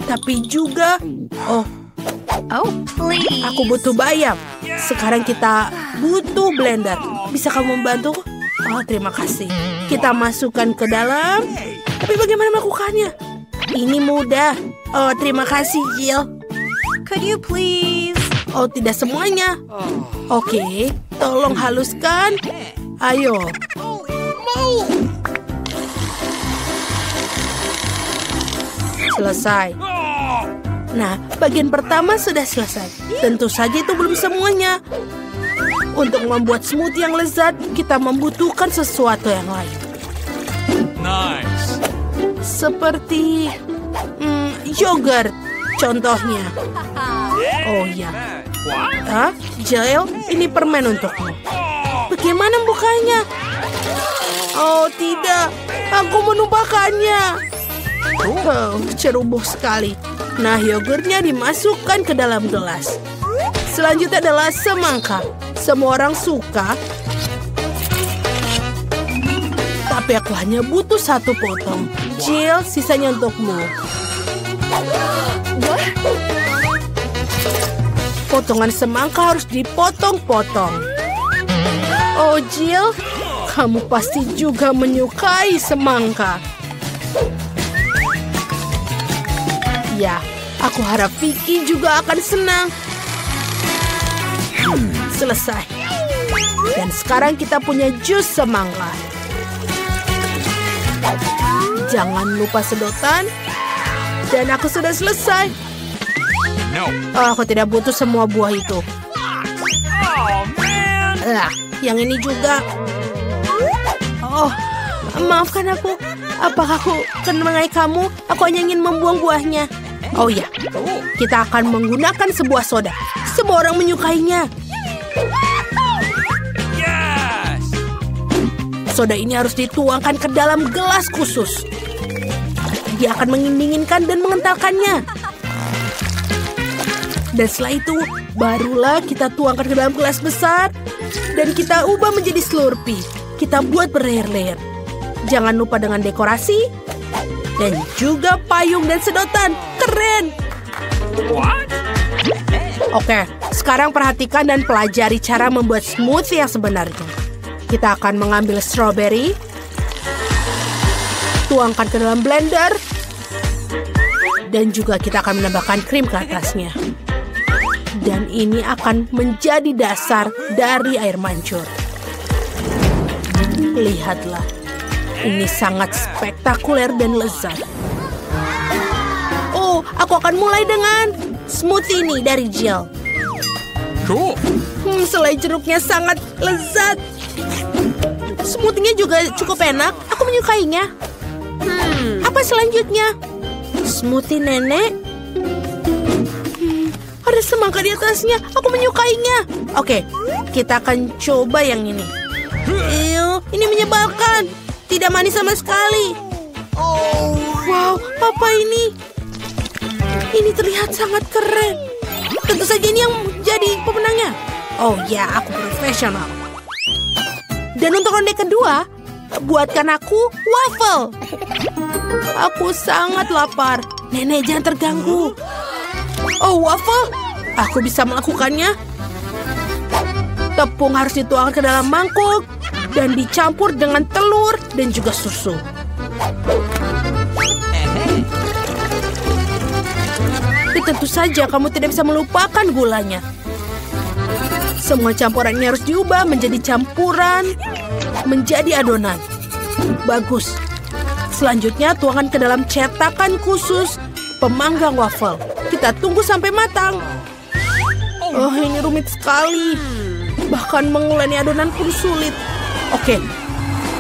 tapi juga... Oh, please. Aku butuh bayam. Sekarang kita butuh blender. Bisa kamu membantu? Oh, terima kasih. Kita masukkan ke dalam. Tapi bagaimana melakukannya? Ini mudah. Oh, terima kasih, Jill. Could you please? Oh, tidak semuanya. Oke, tolong haluskan. Ayo. Selesai. Nah, bagian pertama sudah selesai. Tentu saja itu belum semuanya. Untuk membuat smoothie yang lezat, kita membutuhkan sesuatu yang lain. Nice. Seperti yogurt, contohnya. Oh ya. Jill, ini permen untukmu. Bagaimana membukanya? Oh tidak, aku menumpahkannya. Oh, ceroboh sekali. Nah, yogurtnya dimasukkan ke dalam gelas. Selanjutnya adalah semangka. Semua orang suka. Tapi aku hanya butuh 1 potong. Jill, sisanya untukmu. Potongan semangka harus dipotong-potong. Oh, Jill, kamu pasti juga menyukai semangka. Ya, aku harap Vicky juga akan senang. Selesai. Dan sekarang kita punya jus semangka. Jangan lupa sedotan. Dan aku sudah selesai. Oh, aku tidak butuh semua buah itu. Yang ini juga. Oh, maafkan aku. Apakah aku mengenai kamu? Aku hanya ingin membuang buahnya. Oh ya, kita akan menggunakan sebuah soda. Semua orang menyukainya. Yes! Soda ini harus dituangkan ke dalam gelas khusus. Dia akan mendinginkan dan mengentalkannya. Dan setelah itu, barulah kita tuangkan ke dalam gelas besar. Dan kita ubah menjadi Slurpee. Kita buat berlayer-layer. Jangan lupa dengan dekorasi. Dan juga payung dan sedotan. Keren! What? Oke, sekarang perhatikan dan pelajari cara membuat smoothie yang sebenarnya. Kita akan mengambil strawberry. Tuangkan ke dalam blender. Dan juga kita akan menambahkan krim ke atasnya. Dan ini akan menjadi dasar dari air mancur. Lihatlah, ini sangat spektakuler dan lezat. Oh, aku akan mulai dengan smoothie ini dari gel. Cool. Selai jeruknya sangat lezat. Smoothie-nya juga cukup enak. Aku menyukainya. Apa selanjutnya? Smoothie nenek. Ada semangka di atasnya. Aku menyukainya. Oke, kita akan coba yang ini. Ew, ini menyebalkan. Tidak manis sama sekali. Wow, apa ini? Ini terlihat sangat keren. Tentu saja ini yang jadi pemenangnya. Oh ya, aku profesional. Dan untuk ronde kedua, buatkan aku waffle. Aku sangat lapar. Nenek, jangan terganggu. Oh, waffle? Aku bisa melakukannya. Tepung harus dituangkan ke dalam mangkuk dan dicampur dengan telur dan juga susu. Dan tentu saja kamu tidak bisa melupakan gulanya. Semua campuran ini harus diubah menjadi campuran, menjadi adonan. Bagus. Selanjutnya tuangkan ke dalam cetakan khusus pemanggang waffle. Kita tunggu sampai matang. Oh, ini rumit sekali. Bahkan menguleni adonan pun sulit. Oke,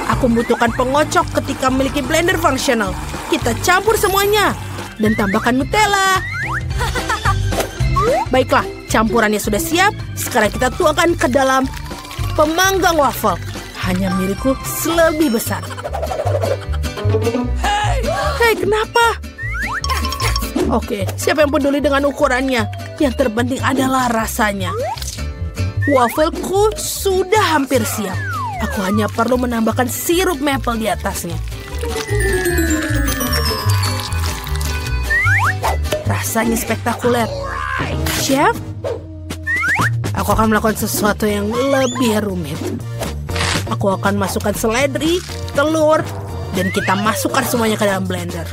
aku membutuhkan pengocok ketika memiliki blender fungsional. Kita campur semuanya dan tambahkan Nutella. Baiklah, campurannya sudah siap. Sekarang kita tuangkan ke dalam pemanggang waffle. Hanya milikku lebih besar. Hei, kenapa? Oke, siapa yang peduli dengan ukurannya? Yang terpenting adalah rasanya. Wafelku sudah hampir siap. Aku hanya perlu menambahkan sirup maple di atasnya. Rasanya spektakuler. Chef, aku akan melakukan sesuatu yang lebih rumit. Aku akan masukkan seledri, telur, dan kita masukkan semuanya ke dalam blender.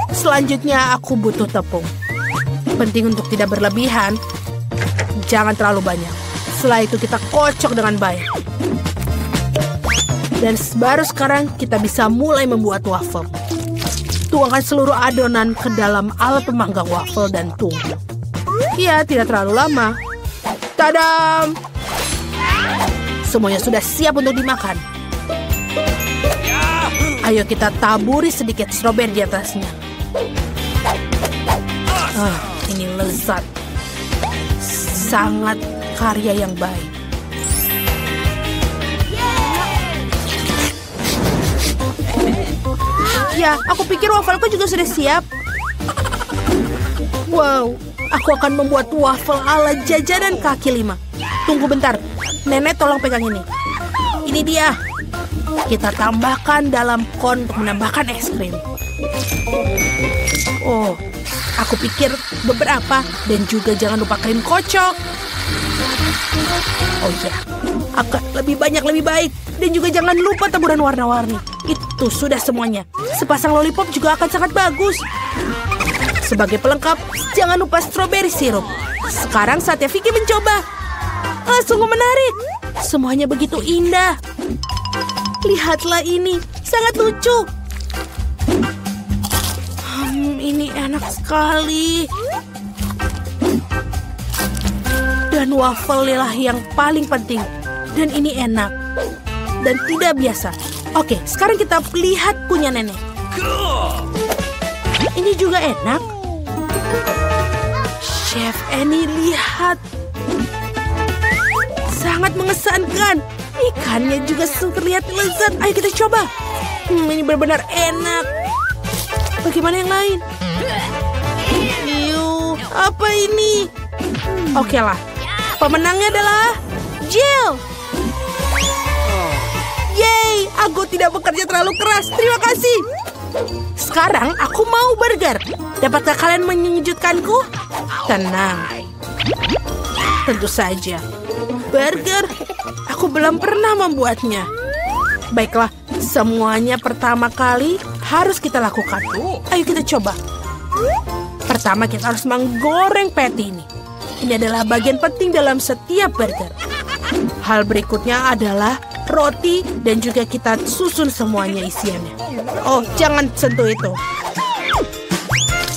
Selanjutnya aku butuh tepung. Penting untuk tidak berlebihan. Jangan terlalu banyak. Setelah itu kita kocok dengan baik. Dan baru sekarang kita bisa mulai membuat waffle. Tuangkan seluruh adonan ke dalam alat pemanggang waffle dan tunggu. Ya, tidak terlalu lama. Tadam! Semuanya sudah siap untuk dimakan. Ayo kita taburi sedikit strawberry di atasnya. Ini lezat. Sangat karya yang baik. Ya, aku pikir wafelku juga sudah siap. Wow, aku akan membuat waffle ala jajanan kaki lima. Tunggu bentar, nenek tolong pegang ini. Ini dia. Kita tambahkan dalam kon untuk menambahkan es krim. Oh, aku pikir beberapa dan juga jangan lupa krim kocok. Oh ya, akan lebih banyak lebih baik. Dan juga jangan lupa taburan warna-warni. Itu sudah semuanya. Sepasang lollipop juga akan sangat bagus. Sebagai pelengkap, jangan lupa strawberry syrup. Sekarang saatnya Vicky mencoba. Sungguh menarik. Semuanya begitu indah. Lihatlah ini, sangat lucu. Ini enak sekali. Dan waffle lah yang paling penting. Dan ini enak. Dan tidak biasa. Oke, sekarang kita lihat punya nenek. Ini juga enak. Chef Annie, lihat. Sangat mengesankan. Ikannya juga terlihat lezat. Ayo kita coba. Ini benar-benar enak. Bagaimana yang lain? Apa ini? Oke lah. Pemenangnya adalah Jill. Yeay, aku tidak bekerja terlalu keras. Terima kasih. Sekarang aku mau burger. Dapatkah kalian mengejutkanku? Tenang. Tentu saja. Burger? Aku belum pernah membuatnya. Baiklah, semuanya pertama kali harus kita lakukan. Ayo kita coba. Pertama kita harus menggoreng patty ini. Ini adalah bagian penting dalam setiap burger. Hal berikutnya adalah roti dan juga kita susun semuanya isiannya. Oh, jangan sentuh itu.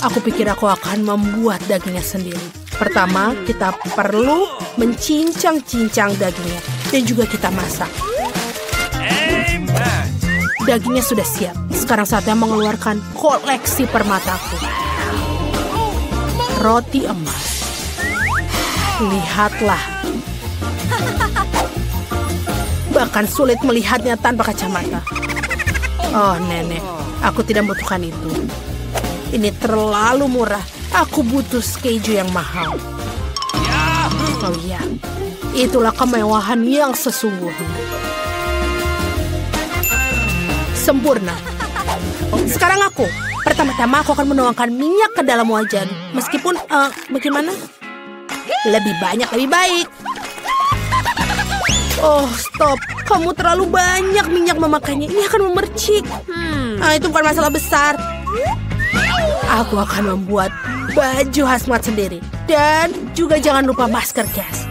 Aku pikir aku akan membuat dagingnya sendiri. Pertama, kita perlu mencincang-cincang dagingnya. Dan juga kita masak. Dagingnya sudah siap. Sekarang saatnya mengeluarkan koleksi permataku. Roti emas. Lihatlah. Bahkan sulit melihatnya tanpa kacamata. Oh, nenek. Aku tidak membutuhkan itu. Ini terlalu murah. Aku butuh keju yang mahal. Oh iya. Itulah kemewahan yang sesungguhnya. Sempurna. Sekarang aku. Pertama-tama aku akan menuangkan minyak ke dalam wajan. Meskipun, bagaimana? Lebih banyak, lebih baik. Oh, stop. Kamu terlalu banyak minyak memakainya. Ini akan memercik. Itu bukan masalah besar. Aku akan membuat baju hazmat sendiri. Dan juga jangan lupa masker gas.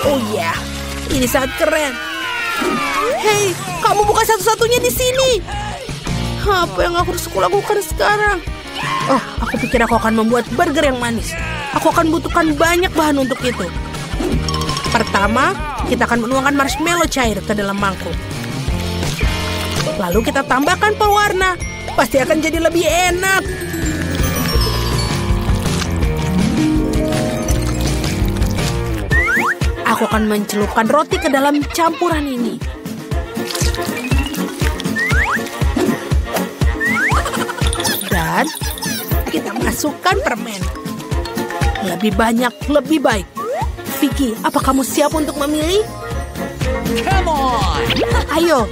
Oh ya, ini sangat keren. Hei, kamu bukan satu-satunya di sini. Apa yang aku harus lakukan sekarang? Oh, aku pikir aku akan membuat burger yang manis. Aku akan butuhkan banyak bahan untuk itu. Pertama, kita akan menuangkan marshmallow cair ke dalam mangkuk. Lalu kita tambahkan pewarna. Pasti akan jadi lebih enak. Aku akan mencelupkan roti ke dalam campuran ini. Dan kita masukkan permen. Lebih banyak, lebih baik. Vicky, apa kamu siap untuk memilih? Come on! Ayo.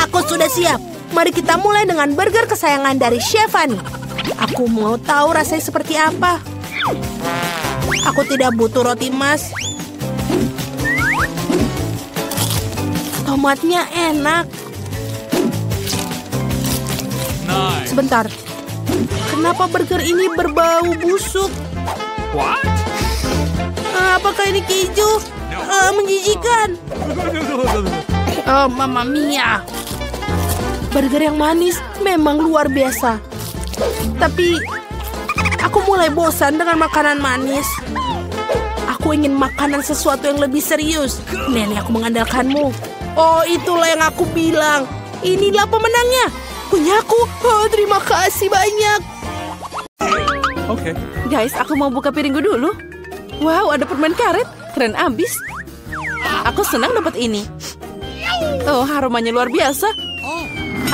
Aku sudah siap. Mari kita mulai dengan burger kesayangan dari Chef Annie. Aku mau tahu rasanya seperti apa. Aku tidak butuh roti emas. Tomatnya enak. Nice. Sebentar. Kenapa burger ini berbau busuk? What? Apakah ini keju? Menjijikan. Oh, Mamma Mia. Burger yang manis memang luar biasa. Tapi aku mulai bosan dengan makanan manis. Aku ingin makanan sesuatu yang lebih serius. Nenek, aku mengandalkanmu. Oh, itulah yang aku bilang. Inilah pemenangnya. Punyaku. Oh, terima kasih banyak. Okay. Guys, aku mau buka piringku dulu. Wow, ada permen karet. Keren abis. Aku senang dapat ini. Oh, aromanya luar biasa.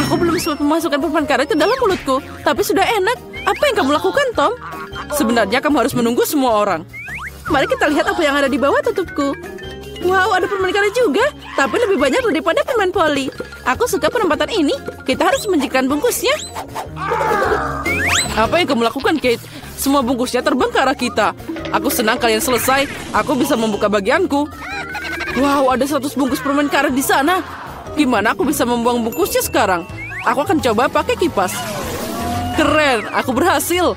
Aku belum sempat memasukkan permen karet ke dalam mulutku. Tapi sudah enak. Apa yang kamu lakukan, Tom? Sebenarnya kamu harus menunggu semua orang. Mari kita lihat apa yang ada di bawah tutupku. Wow, ada permen karet juga. Tapi lebih banyak daripada permen poli. Aku suka penempatan ini. Kita harus menjikan bungkusnya. Apa yang kamu lakukan, Kate? Semua bungkusnya terbang ke arah kita. Aku senang kalian selesai. Aku bisa membuka bagianku. Wow, ada 100 bungkus permen karet di sana. Gimana aku bisa membuang bungkusnya sekarang? Aku akan coba pakai kipas. Keren, aku berhasil.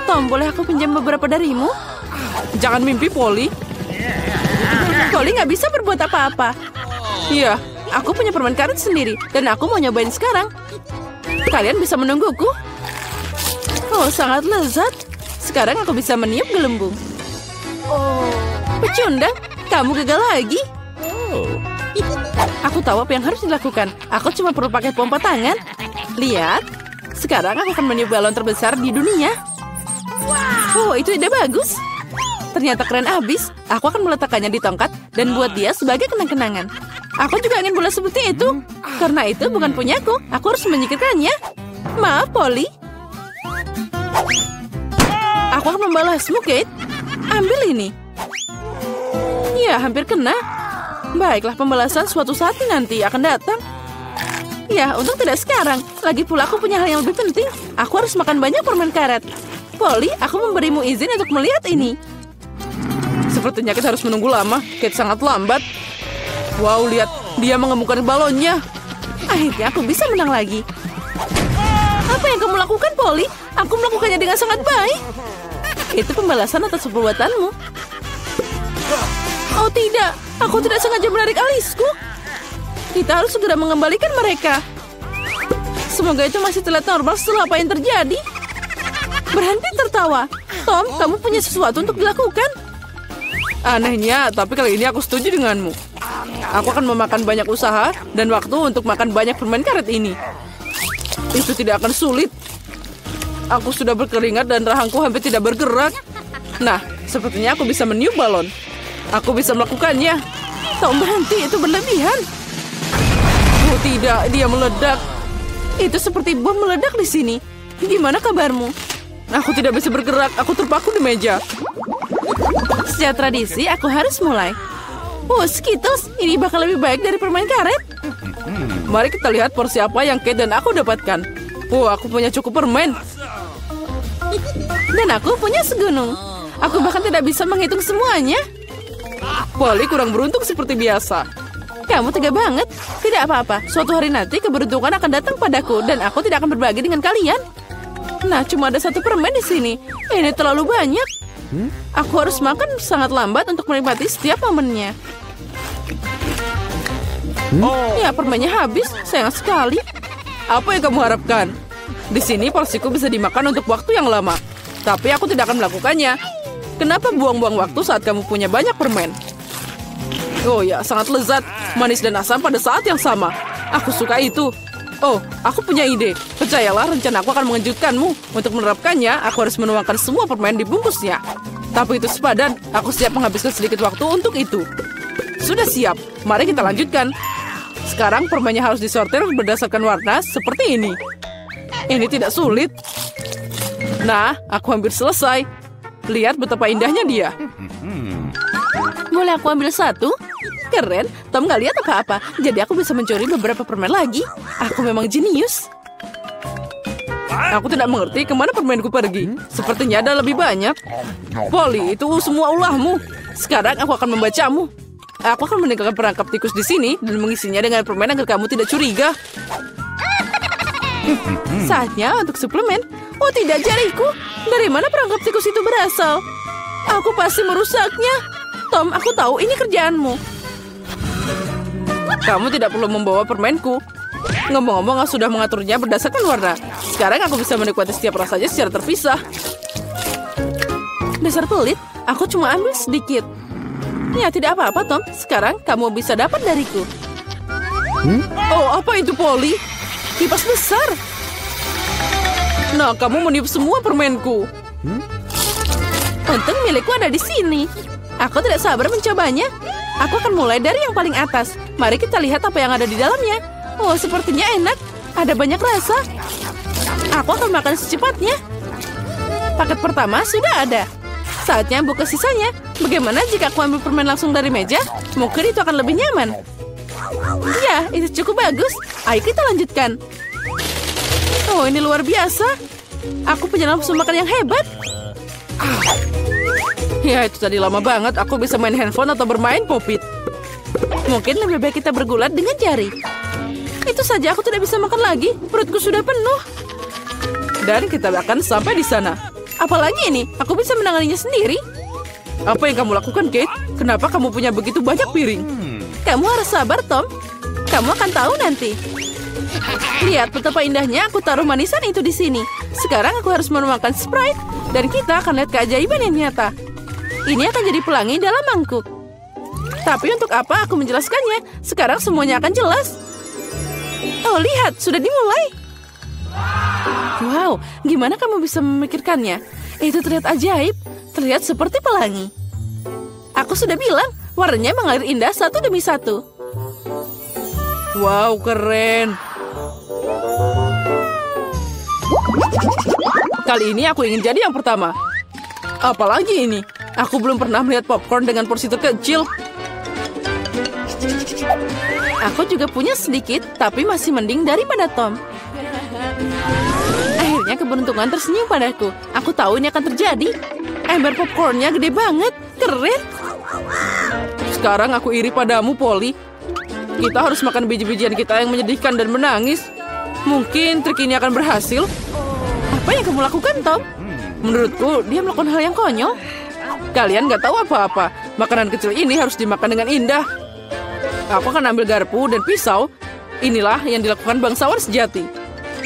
Tom, boleh aku pinjam beberapa darimu? Jangan mimpi, Polly. Polly nggak bisa berbuat apa-apa. Iya, aku punya permen karet sendiri. Dan aku mau nyobain sekarang. Kalian bisa menungguku? Oh, sangat lezat. Sekarang aku bisa meniup gelembung. Oh. Pecundang, kamu gagal lagi. Aku tahu apa yang harus dilakukan. Aku cuma perlu pakai pompa tangan. Lihat, sekarang aku akan meniup balon terbesar di dunia. Oh, itu ide bagus. Ternyata keren abis. Aku akan meletakkannya di tongkat dan buat dia sebagai kenang-kenangan. Aku juga ingin bola seperti itu. Karena itu bukan punyaku. Aku harus menyingkirkannya. Maaf, Polly. Aku akan membalasmu, Kate. Ambil ini. Ya, hampir kena. Baiklah, pembalasan suatu saat nanti akan datang. Ya, untung tidak sekarang. Lagi pula aku punya hal yang lebih penting. Aku harus makan banyak permen karet. Polly, aku memberimu izin untuk melihat ini. Sepertinya kita harus menunggu lama. Kate sangat lambat. Wow, lihat. Dia mengemukkan balonnya. Akhirnya aku bisa menang lagi. Apa yang kamu lakukan, Polly? Aku melakukannya dengan sangat baik. Itu pembalasan atas perbuatanmu. Oh tidak, aku tidak sengaja menarik alisku. Kita harus segera mengembalikan mereka. Semoga itu masih terlihat normal setelah apa yang terjadi. Berhenti tertawa. Tom, kamu punya sesuatu untuk dilakukan. Anehnya, tapi kali ini aku setuju denganmu. Aku akan memakan banyak usaha dan waktu untuk makan banyak permen karet ini. Itu tidak akan sulit. Aku sudah berkeringat dan rahangku hampir tidak bergerak. Nah, sepertinya aku bisa meniup balon. Aku bisa melakukannya. Tom, berhenti, itu berlebihan. Oh tidak, dia meledak. Itu seperti bom meledak di sini. Gimana kabarmu? Aku tidak bisa bergerak, aku terpaku di meja. Sejak tradisi, aku harus mulai. Oh, Skittles, ini bakal lebih baik dari permen karet. Mari kita lihat porsi apa yang Kate dan aku dapatkan. Oh, aku punya cukup permen. Dan aku punya segunung. Aku bahkan tidak bisa menghitung semuanya. Polly kurang beruntung seperti biasa. Kamu tega banget. Tidak apa-apa, suatu hari nanti keberuntungan akan datang padaku dan aku tidak akan berbagi dengan kalian. Nah, cuma ada satu permen di sini. Ini terlalu banyak. Aku harus makan sangat lambat untuk menikmati setiap momennya. Ya, permennya habis. Sayang sekali. Apa yang kamu harapkan? Di sini porsiku bisa dimakan untuk waktu yang lama. Tapi aku tidak akan melakukannya. Kenapa buang-buang waktu saat kamu punya banyak permen? Oh ya, sangat lezat. Manis dan asam pada saat yang sama. Aku suka itu. Oh, aku punya ide. Percayalah, rencana aku akan mengejutkanmu. Untuk menerapkannya, aku harus menuangkan semua permen di bungkusnya. Tapi itu sepadan. Aku siap menghabiskan sedikit waktu untuk itu. Sudah siap. Mari kita lanjutkan. Sekarang permennya harus disortir berdasarkan warna seperti ini. Ini tidak sulit. Nah, aku hampir selesai. Lihat betapa indahnya dia. Boleh aku ambil satu? Keren, Tom nggak lihat apa-apa. Jadi aku bisa mencuri beberapa permen lagi. Aku memang jenius. Aku tidak mengerti kemana permenku pergi. Sepertinya ada lebih banyak. Polly, itu semua ulahmu. Sekarang aku akan membacamu. Aku akan meninggalkan perangkap tikus di sini dan mengisinya dengan permen agar kamu tidak curiga. Saatnya untuk suplemen. Oh tidak, jariku. Dari mana perangkap tikus itu berasal? Aku pasti merusaknya. Tom, aku tahu ini kerjaanmu. Kamu tidak perlu membawa permenku. Ngomong-ngomong, aku sudah mengaturnya berdasarkan warna. Sekarang aku bisa menikmati setiap rasanya secara terpisah. Dasar pelit, aku cuma ambil sedikit. Ya, tidak apa-apa, Tom. Sekarang kamu bisa dapat dariku. Oh, apa itu, Polly? Kipas besar. Nah, kamu meniup semua permenku. Untung milikku ada di sini. Aku tidak sabar mencobanya. Aku akan mulai dari yang paling atas. Mari kita lihat apa yang ada di dalamnya. Oh, sepertinya enak. Ada banyak rasa. Aku akan makan secepatnya. Paket pertama sudah ada. Saatnya buka sisanya. Bagaimana jika aku ambil permen langsung dari meja? Mungkin itu akan lebih nyaman. Ya, itu cukup bagus. Ayo kita lanjutkan. Oh, ini luar biasa. Aku punya nafsu makan yang hebat. Ya, itu tadi lama banget. Aku bisa main handphone atau bermain popit. Mungkin lebih baik kita bergulat dengan jari. Itu saja, aku tidak bisa makan lagi. Perutku sudah penuh. Dan kita akan sampai di sana. Apalagi ini, aku bisa menanganinya sendiri. Apa yang kamu lakukan, Kate? Kenapa kamu punya begitu banyak piring? Kamu harus sabar, Tom. Kamu akan tahu nanti. Lihat betapa indahnya aku taruh manisan itu di sini. Sekarang aku harus menuangkan Sprite. Dan kita akan lihat keajaiban yang nyata. ini akan jadi pelangi dalam mangkuk. Tapi untuk apa aku menjelaskannya? Sekarang semuanya akan jelas. Oh, lihat, sudah dimulai. Wow, gimana kamu bisa memikirkannya? Itu terlihat ajaib, terlihat seperti pelangi. Aku sudah bilang, warnanya mengalir indah satu demi satu. Wow, keren. Kali ini aku ingin jadi yang pertama. Apalagi ini, aku belum pernah melihat popcorn dengan porsi terkecil. Aku juga punya sedikit, tapi masih mending daripada Tom. Akhirnya keberuntungan tersenyum padaku. Aku tahu ini akan terjadi. Ember popcornnya gede banget, keren. Sekarang aku iri padamu, Polly. Kita harus makan biji-bijian kita yang menyedihkan dan menangis. Mungkin trik ini akan berhasil. Apa yang kamu lakukan, Tom? Menurutku, dia melakukan hal yang konyol. Kalian nggak tahu apa-apa. Makanan kecil ini harus dimakan dengan indah. Aku akan ambil garpu dan pisau. Inilah yang dilakukan bangsawan sejati.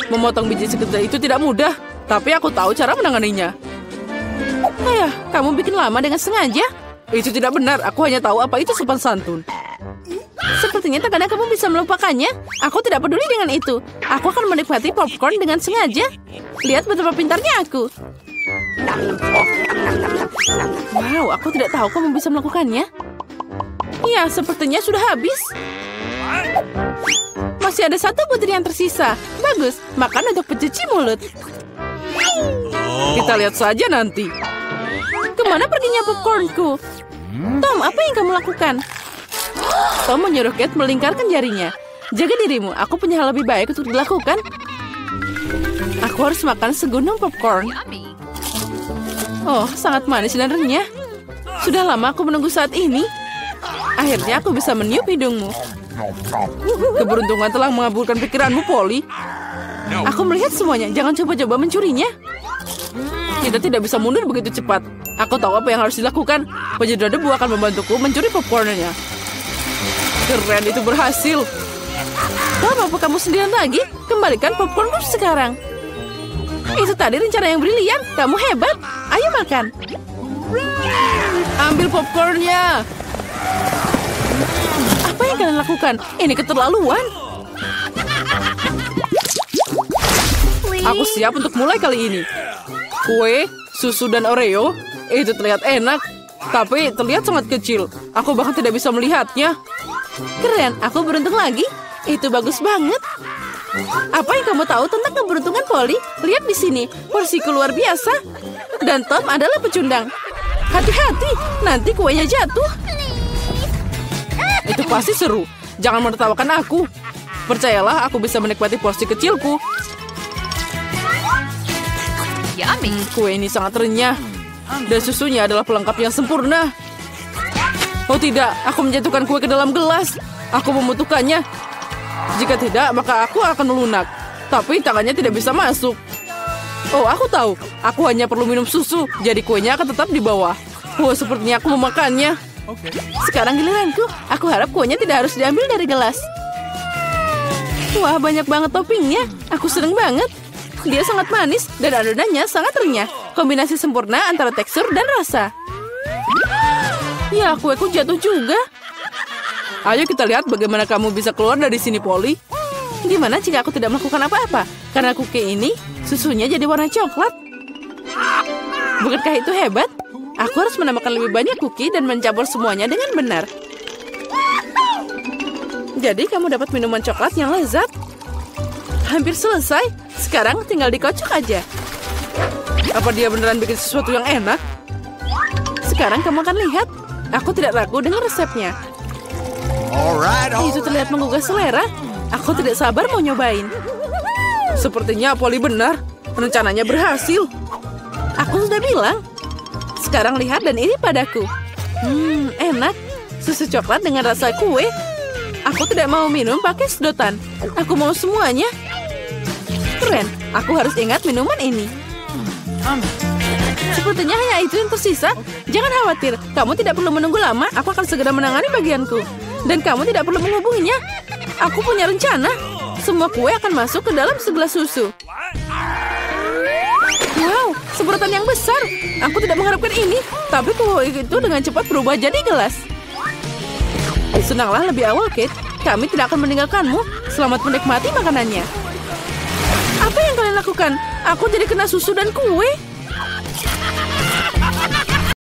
Memotong biji sekecil itu tidak mudah, tapi aku tahu cara menanganinya. Ayah, kamu bikin lama dengan sengaja? Itu tidak benar, aku hanya tahu apa itu sopan santun. Sepertinya terkadang kamu bisa melupakannya. Aku tidak peduli dengan itu. Aku akan menikmati popcorn dengan sengaja. Lihat betapa pintarnya aku. Wow, aku tidak tahu kamu bisa melakukannya. Ya, sepertinya sudah habis. Masih ada satu butir yang tersisa. Bagus, makan untuk pencuci mulut. Kita lihat saja nanti. Kemana perginya popcornku? Tom, apa yang kamu lakukan? Tom menyuruh Kate melingkarkan jarinya. Jaga dirimu, aku punya hal lebih baik untuk dilakukan. Aku harus makan segunung popcorn. Oh, sangat manis dan renyah. Sudah lama aku menunggu saat ini. Akhirnya aku bisa meniup hidungmu. Keberuntungan telah mengabulkan pikiranmu, Polly. Aku melihat semuanya, jangan coba-coba mencurinya. Kita tidak bisa mundur begitu cepat. Aku tahu apa yang harus dilakukan. Penyedot debu akan membantuku mencuri popcornnya. Keren, itu berhasil. Tom, apa kamu sendirian lagi? Kembalikan popcornku sekarang. Itu tadi rencana yang brilian. Kamu hebat. Ayo makan. Ambil popcornnya. Apa yang kalian lakukan? Ini keterlaluan. Aku siap untuk mulai kali ini. Kue, susu, dan Oreo. Itu terlihat enak. Tapi terlihat sangat kecil. Aku bahkan tidak bisa melihatnya. Keren, aku beruntung lagi. Itu bagus banget. Apa yang kamu tahu tentang keberuntungan, Polly? Lihat di sini, porsiku luar biasa. Dan Tom adalah pecundang. Hati-hati, nanti kuenya jatuh. Itu pasti seru. Jangan menertawakan aku. Percayalah, aku bisa menikmati porsi kecilku. Yummy. Kue ini sangat renyah. Dan susunya adalah pelengkap yang sempurna. Oh tidak, aku menjatuhkan kue ke dalam gelas. Aku membutuhkannya. Jika tidak, maka aku akan melunak. Tapi tangannya tidak bisa masuk. Oh, aku tahu. Aku hanya perlu minum susu. Jadi kuenya akan tetap di bawah. Oh, sepertinya aku memakannya. Sekarang giliranku. Aku harap kuenya tidak harus diambil dari gelas. Wah, banyak banget toppingnya. Aku seneng banget. Dia sangat manis dan adonannya sangat renyah. Kombinasi sempurna antara tekstur dan rasa. Ya, kueku jatuh juga. Ayo kita lihat bagaimana kamu bisa keluar dari sini, Polly. Gimana jika aku tidak melakukan apa-apa? Karena cookie ini, susunya jadi warna coklat. Bukankah itu hebat? Aku harus menambahkan lebih banyak cookie dan mencampur semuanya dengan benar. Jadi kamu dapat minuman coklat yang lezat. Hampir selesai. Sekarang tinggal dikocok aja. Apa dia beneran bikin sesuatu yang enak? Sekarang kamu akan lihat. Aku tidak ragu dengan resepnya. Itu terlihat menggugah selera. Aku tidak sabar mau nyobain. Sepertinya Polly benar. Rencananya berhasil. Aku sudah bilang. Sekarang lihat dan iri padaku. Enak. Susu coklat dengan rasa kue. Aku tidak mau minum pakai sedotan. Aku mau semuanya. Keren. Aku harus ingat minuman ini. Sepertinya hanya itu yang tersisa. Jangan khawatir. Kamu tidak perlu menunggu lama. Aku akan segera menangani bagianku. Dan kamu tidak perlu menghubunginya. Aku punya rencana. Semua kue akan masuk ke dalam segelas susu. Wow, semprotan yang besar. Aku tidak mengharapkan ini, tapi kue itu dengan cepat berubah jadi gelas. Senanglah lebih awal, Kate. Kami tidak akan meninggalkanmu. Selamat menikmati makanannya. Apa yang kalian lakukan? Aku jadi kena susu dan kue.